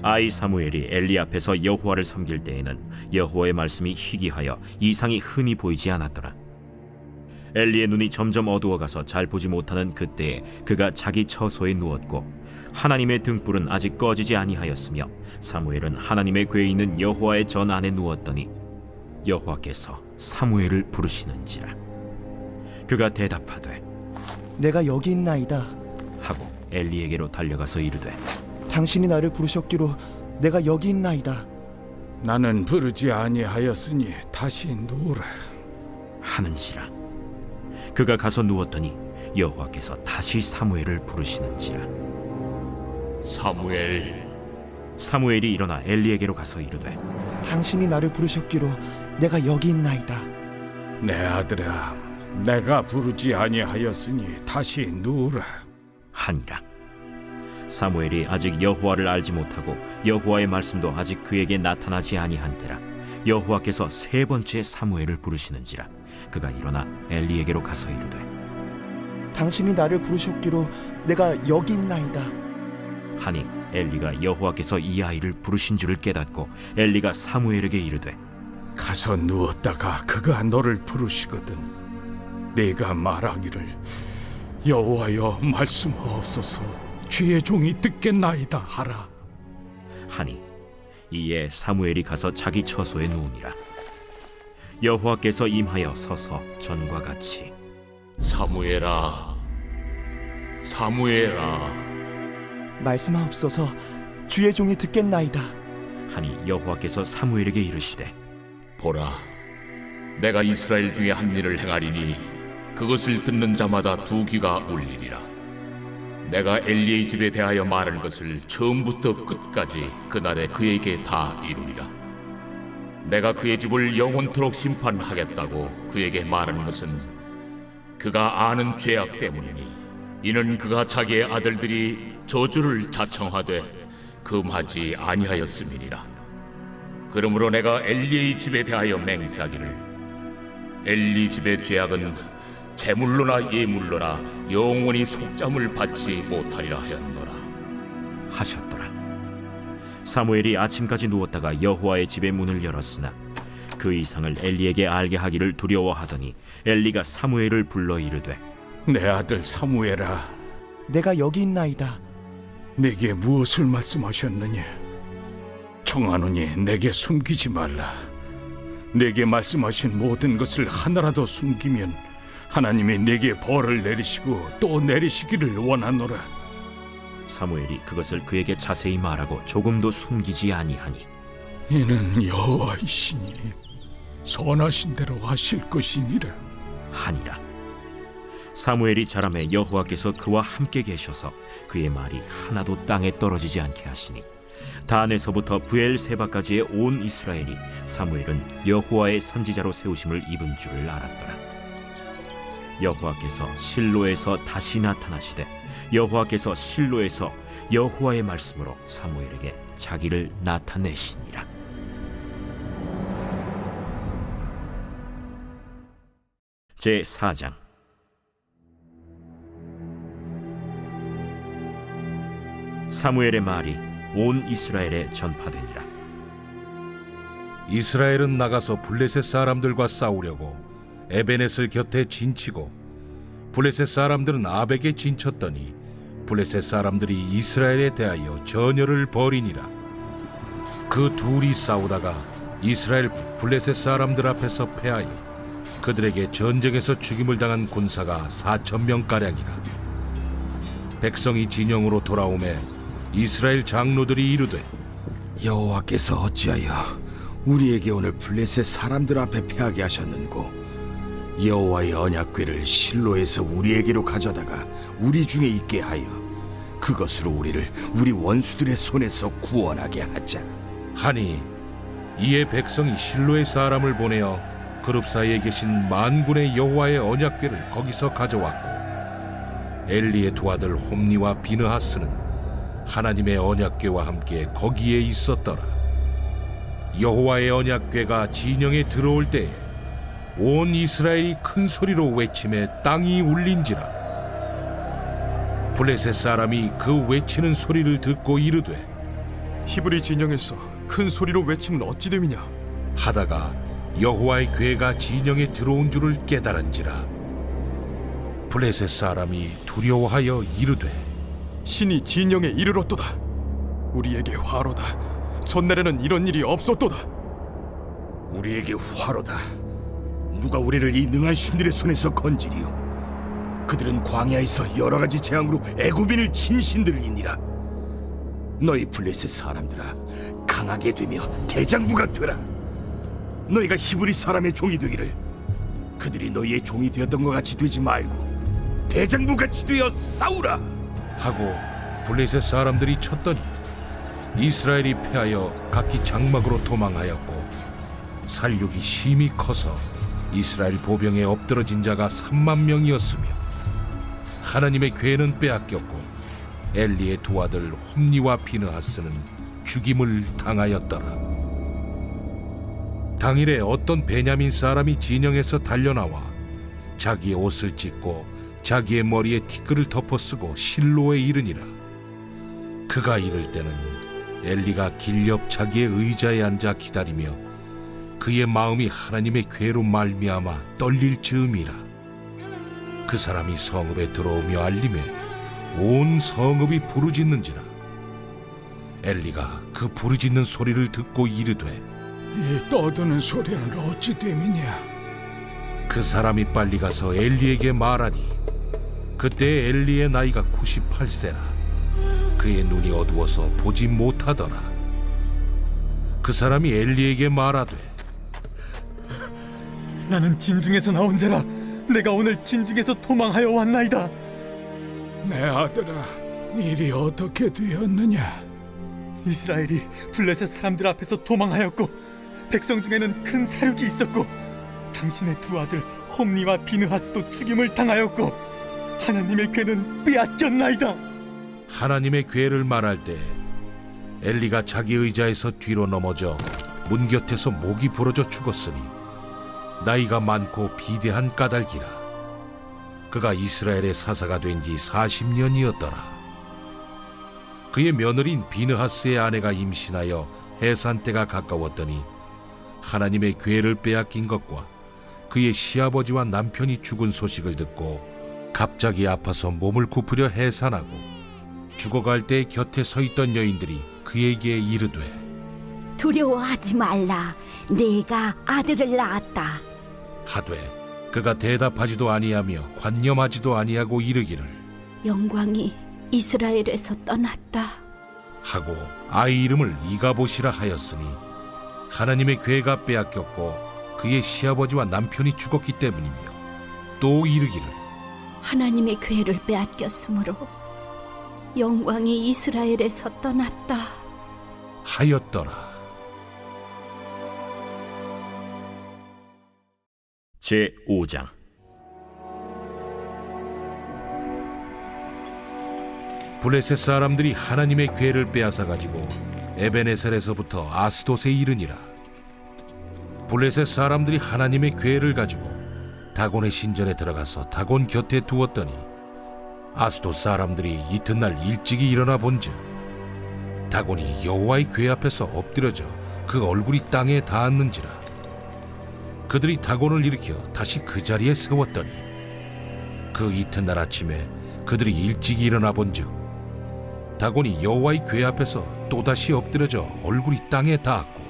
아이 사무엘이 엘리 앞에서 여호와를 섬길 때에는 여호와의 말씀이 희귀하여 이상이 흔히 보이지 않았더라. 엘리의 눈이 점점 어두워가서 잘 보지 못하는 그때에 그가 자기 처소에 누웠고 하나님의 등불은 아직 꺼지지 아니하였으며 사무엘은 하나님의 궤에 있는 여호와의 전 안에 누웠더니 여호와께서 사무엘을 부르시는지라. 그가 대답하되 내가 여기 있나이다 하고 엘리에게로 달려가서 이르되 당신이 나를 부르셨기로 내가 여기 있나이다 나는 부르지 아니하였으니 다시 누우라 하는지라. 그가 가서 누웠더니 여호와께서 다시 사무엘을 부르시는지라. 사무엘이 일어나 엘리에게로 가서 이르되 당신이 나를 부르셨기로 내가 여기 있나이다 내 아들아 내가 부르지 아니하였으니 다시 누우라 하니라. 사무엘이 아직 여호와를 알지 못하고 여호와의 말씀도 아직 그에게 나타나지 아니한 때라 여호와께서 세 번째 사무엘을 부르시는지라 그가 일어나 엘리에게로 가서 이르되 당신이 나를 부르셨기로 내가 여기 있나이다. 하니 엘리가 여호와께서 이 아이를 부르신 줄을 깨닫고 엘리가 사무엘에게 이르되 가서 누웠다가 그가 너를 부르시거든 내가 말하기를 여호와여 말씀하옵소서 주의 종이 듣겠나이다 하라. 하니 이에 사무엘이 가서 자기 처소에 누우니라. 여호와께서 임하여 서서 전과 같이 사무엘아 사무엘아 말씀하옵소서 주의 종이 듣겠나이다. 하니 여호와께서 사무엘에게 이르시되 보라 내가 이스라엘 중에 한 일을 행하리니 그것을 듣는 자마다 두 귀가 울리리라. 내가 엘리의 집에 대하여 말한 것을 처음부터 끝까지 그날에 그에게 다 이루리라. 내가 그의 집을 영원토록 심판하겠다고 그에게 말한 것은 그가 아는 죄악 때문이니 이는 그가 자기의 아들들이 저주를 자청하되 금하지 아니하였음이니라. 그러므로 내가 엘리의 집에 대하여 맹세하기를 엘리 집의 죄악은 제물로나 예물로나 영원히 속잠을 받지 못하리라 하였노라 하셨더라. 사무엘이 아침까지 누웠다가 여호와의 집의 문을 열었으나 그 이상을 엘리에게 알게 하기를 두려워하더니 엘리가 사무엘을 불러 이르되 내 아들 사무엘아 내가 여기 있나이다. 내게 무엇을 말씀하셨느냐? 청하노니 내게 숨기지 말라. 내게 말씀하신 모든 것을 하나라도 숨기면 하나님이 내게 벌을 내리시고 또 내리시기를 원하노라. 사무엘이 그것을 그에게 자세히 말하고 조금도 숨기지 아니하니 이는 여호와이시니 선하신 대로 하실 것이니라 하니라. 사무엘이 자라매 여호와께서 그와 함께 계셔서 그의 말이 하나도 땅에 떨어지지 않게 하시니 단에서부터 브엘세바까지의 온 이스라엘이 사무엘은 여호와의 선지자로 세우심을 입은 줄을 알았더라. 여호와께서 실로에서 다시 나타나시되 여호와께서 실로에서 여호와의 말씀으로 사무엘에게 자기를 나타내시니라. 제 4장. 사무엘의 말이 온 이스라엘에 전파되니라. 이스라엘은 나가서 블레셋 사람들과 싸우려고 에베넷을 곁에 진치고 블레셋 사람들은 아벡에 진쳤더니 블레셋 사람들이 이스라엘에 대하여 전열을 벌이니라. 그 둘이 싸우다가 이스라엘 블레셋 사람들 앞에서 패하여 그들에게 전쟁에서 죽임을 당한 군사가 4,000명가량이라. 백성이 진영으로 돌아오매 이스라엘 장로들이 이르되 여호와께서 어찌하여 우리에게 오늘 블레셋 사람들 앞에 패하게 하셨는고 여호와의 언약궤를 실로에서 우리에게로 가져다가 우리 중에 있게 하여 그것으로 우리를 우리 원수들의 손에서 구원하게 하자 하니 이에 백성이 실로의 사람을 보내어 그룹 사이에 계신 만군의 여호와의 언약궤를 거기서 가져왔고 엘리의 두 아들 홈니와 비느하스는 하나님의 언약궤와 함께 거기에 있었더라. 여호와의 언약궤가 진영에 들어올 때에 온 이스라엘이 큰 소리로 외치매 땅이 울린지라. 블레셋 사람이 그 외치는 소리를 듣고 이르되 히브리 진영에서 큰 소리로 외치면 어찌 됨이냐 하다가 여호와의 궤가 진영에 들어온 줄을 깨달은지라. 블레셋 사람이 두려워하여 이르되 신이 진영에 이르렀도다. 우리에게 화로다. 전날에는 이런 일이 없었도다. 우리에게 화로다. 누가 우리를 이 능한 신들의 손에서 건지리요? 그들은 광야에서 여러 가지 재앙으로 애굽인을 친 신들이니라. 너희 블레셋 사람들아, 강하게 되며 대장부가 되라. 너희가 히브리 사람의 종이 되기를 그들이 너희의 종이 되었던 것 같이 되지 말고 대장부같이 되어 싸우라 하고 블레셋 사람들이 쳤더니 이스라엘이 패하여 각기 장막으로 도망하였고 살육이 심히 커서 이스라엘 보병에 엎드러진 자가 3만 명이었으며 하나님의 궤는 빼앗겼고 엘리의 두 아들 홈니와 비느하스는 죽임을 당하였더라. 당일에 어떤 베냐민 사람이 진영에서 달려나와 자기의 옷을 찢고 자기의 머리에 티끌을 덮어쓰고 실로에 이르니라. 그가 이를 때는 엘리가 길 옆 자기의 의자에 앉아 기다리며 그의 마음이 하나님의 괴로 말미암아 떨릴 즈음이라. 그 사람이 성읍에 들어오며 알림에 온 성읍이 부르짖는지라. 엘리가 그 부르짖는 소리를 듣고 이르되 이 떠드는 소리는 어찌 됨이냐? 그 사람이 빨리 가서 엘리에게 말하니 그때 엘리의 나이가 98세라. 그의 눈이 어두워서 보지 못하더라. 그 사람이 엘리에게 말하되 나는 진중에서 나온 자라. 내가 오늘 진중에서 도망하여 왔나이다. 내 아들아, 일이 어떻게 되었느냐? 이스라엘이 블레셋 사람들 앞에서 도망하였고 백성 중에는 큰 사륙이 있었고 당신의 두 아들 홈니와 비느하스도 죽임을 당하였고 하나님의 괴는 빼앗겼나이다. 하나님의 괴를 말할 때 엘리가 자기 의자에서 뒤로 넘어져 문 곁에서 목이 부러져 죽었으니 나이가 많고 비대한 까닭이라. 그가 이스라엘의 사사가 된 지 40년이었더라. 그의 며느리인 비느하스의 아내가 임신하여 해산 때가 가까웠더니 하나님의 괴를 빼앗긴 것과 그의 시아버지와 남편이 죽은 소식을 듣고 갑자기 아파서 몸을 굽으려 해산하고 죽어갈 때 곁에 서 있던 여인들이 그에게 이르되 두려워하지 말라. 내가 아들을 낳았다. 하되 그가 대답하지도 아니하며 관념하지도 아니하고 이르기를 영광이 이스라엘에서 떠났다 하고 아이 이름을 이가봇이라 하였으니 하나님의 괴가 빼앗겼고 그의 시아버지와 남편이 죽었기 때문이며 또 이르기를 하나님의 괴를 빼앗겼으므로 영광이 이스라엘에서 떠났다 하였더라. 제5장 블레셋 사람들이 하나님의 괴를 빼앗아 가지고 에베네셀에서부터 아스돗에 이르니라. 블레셋 사람들이 하나님의 괴를 가지고 다곤의 신전에 들어가서 다곤 곁에 두었더니 아스돗 사람들이 이튿날 일찍이 일어나 본즉 다곤이 여호와의 괴 앞에서 엎드려져 그 얼굴이 땅에 닿았는지라. 그들이 다곤을 일으켜 다시 그 자리에 세웠더니 그 이튿날 아침에 그들이 일찍 일어나 본즉 다곤이 여호와의 괴 앞에서 또다시 엎드려져 얼굴이 땅에 닿았고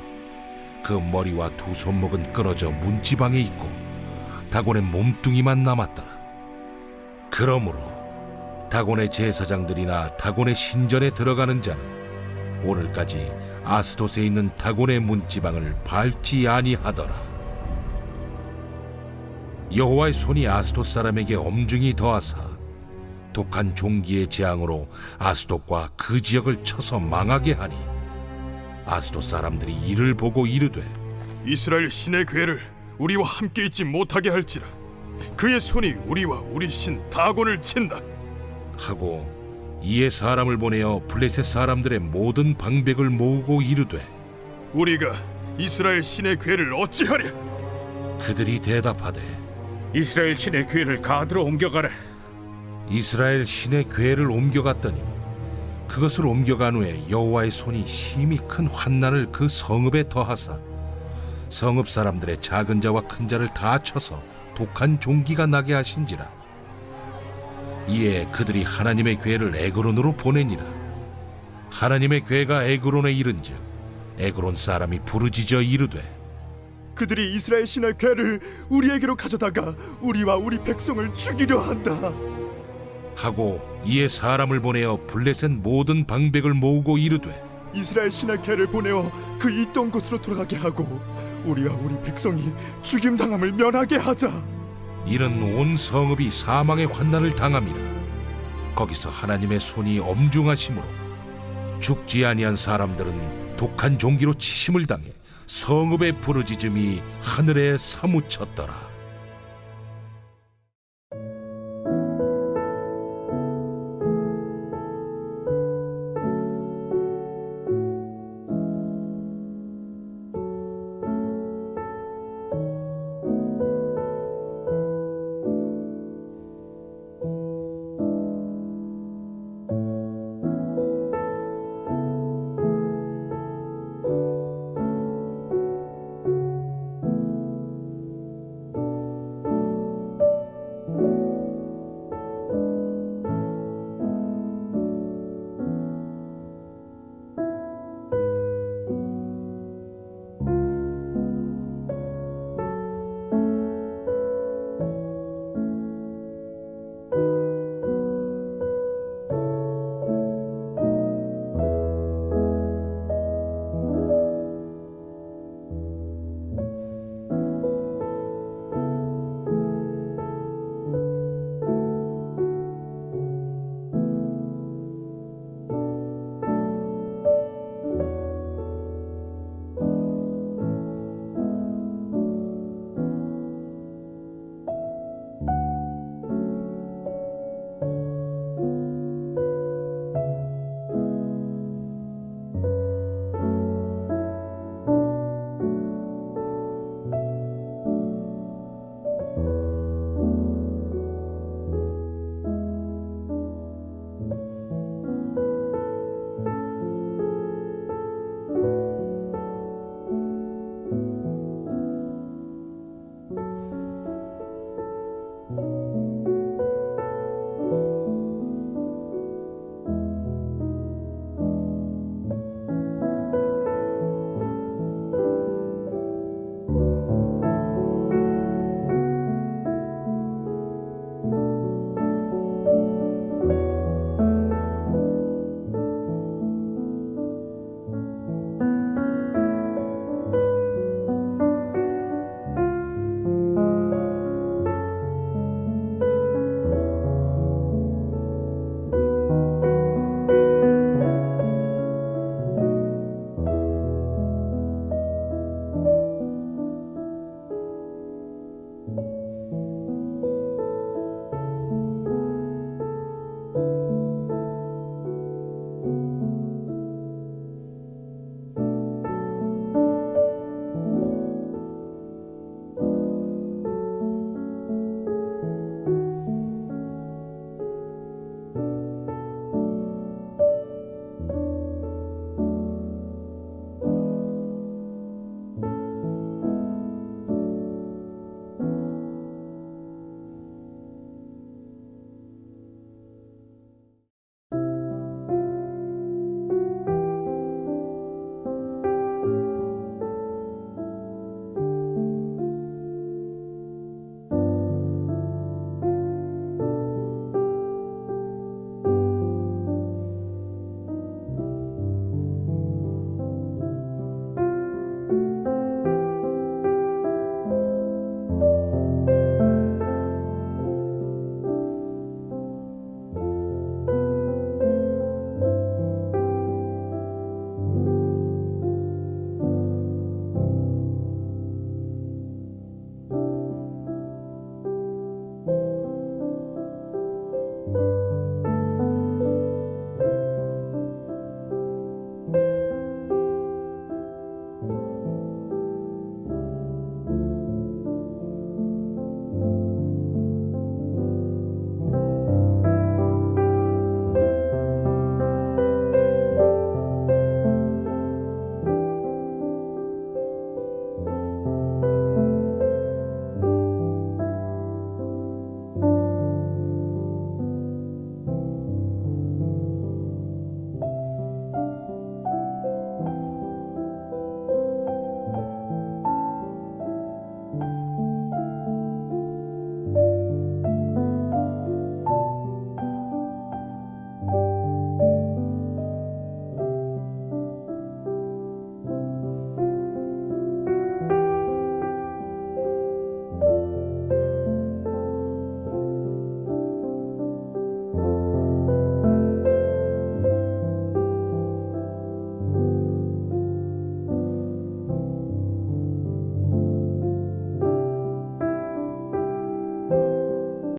그 머리와 두 손목은 끊어져 문지방에 있고 다곤의 몸뚱이만 남았더라. 그러므로 다곤의 제사장들이나 다곤의 신전에 들어가는 자는 오늘까지 아스돗에 있는 다곤의 문지방을 밟지 아니하더라. 여호와의 손이 아스돗 사람에게 엄중히 더하사 독한 종기의 재앙으로 아스돗과 그 지역을 쳐서 망하게 하니 아스돗 사람들이 이를 보고 이르되 이스라엘 신의 괴를 우리와 함께 있지 못하게 할지라. 그의 손이 우리와 우리 신 다곤을 친다 하고 이에 사람을 보내어 블레셋 사람들의 모든 방백을 모으고 이르되 우리가 이스라엘 신의 괴를 어찌하랴? 그들이 대답하되 이스라엘 신의 괴를 가드로 옮겨가라. 이스라엘 신의 괴를 옮겨갔더니 그것을 옮겨간 후에 여호와의 손이 심히 큰 환난을 그 성읍에 더하사 성읍 사람들의 작은 자와 큰 자를 다 쳐서 독한 종기가 나게 하신지라. 이에 그들이 하나님의 괴를 에그론으로 보내니라. 하나님의 괴가 에그론에 이른즉 에그론 사람이 부르짖어 이르되 그들이 이스라엘 신의 괴를 우리에게로 가져다가 우리와 우리 백성을 죽이려 한다 하고 이에 사람을 보내어 블레셋 모든 방백을 모으고 이르되 이스라엘 신의 괴를 보내어 그 있던 곳으로 돌아가게 하고 우리와 우리 백성이 죽임당함을 면하게 하자. 이는 온 성읍이 사망의 환난을 당함이라. 거기서 하나님의 손이 엄중하심으로 죽지 아니한 사람들은 독한 종기로 치심을 당해 성읍의 부르짖음이 하늘에 사무쳤더라.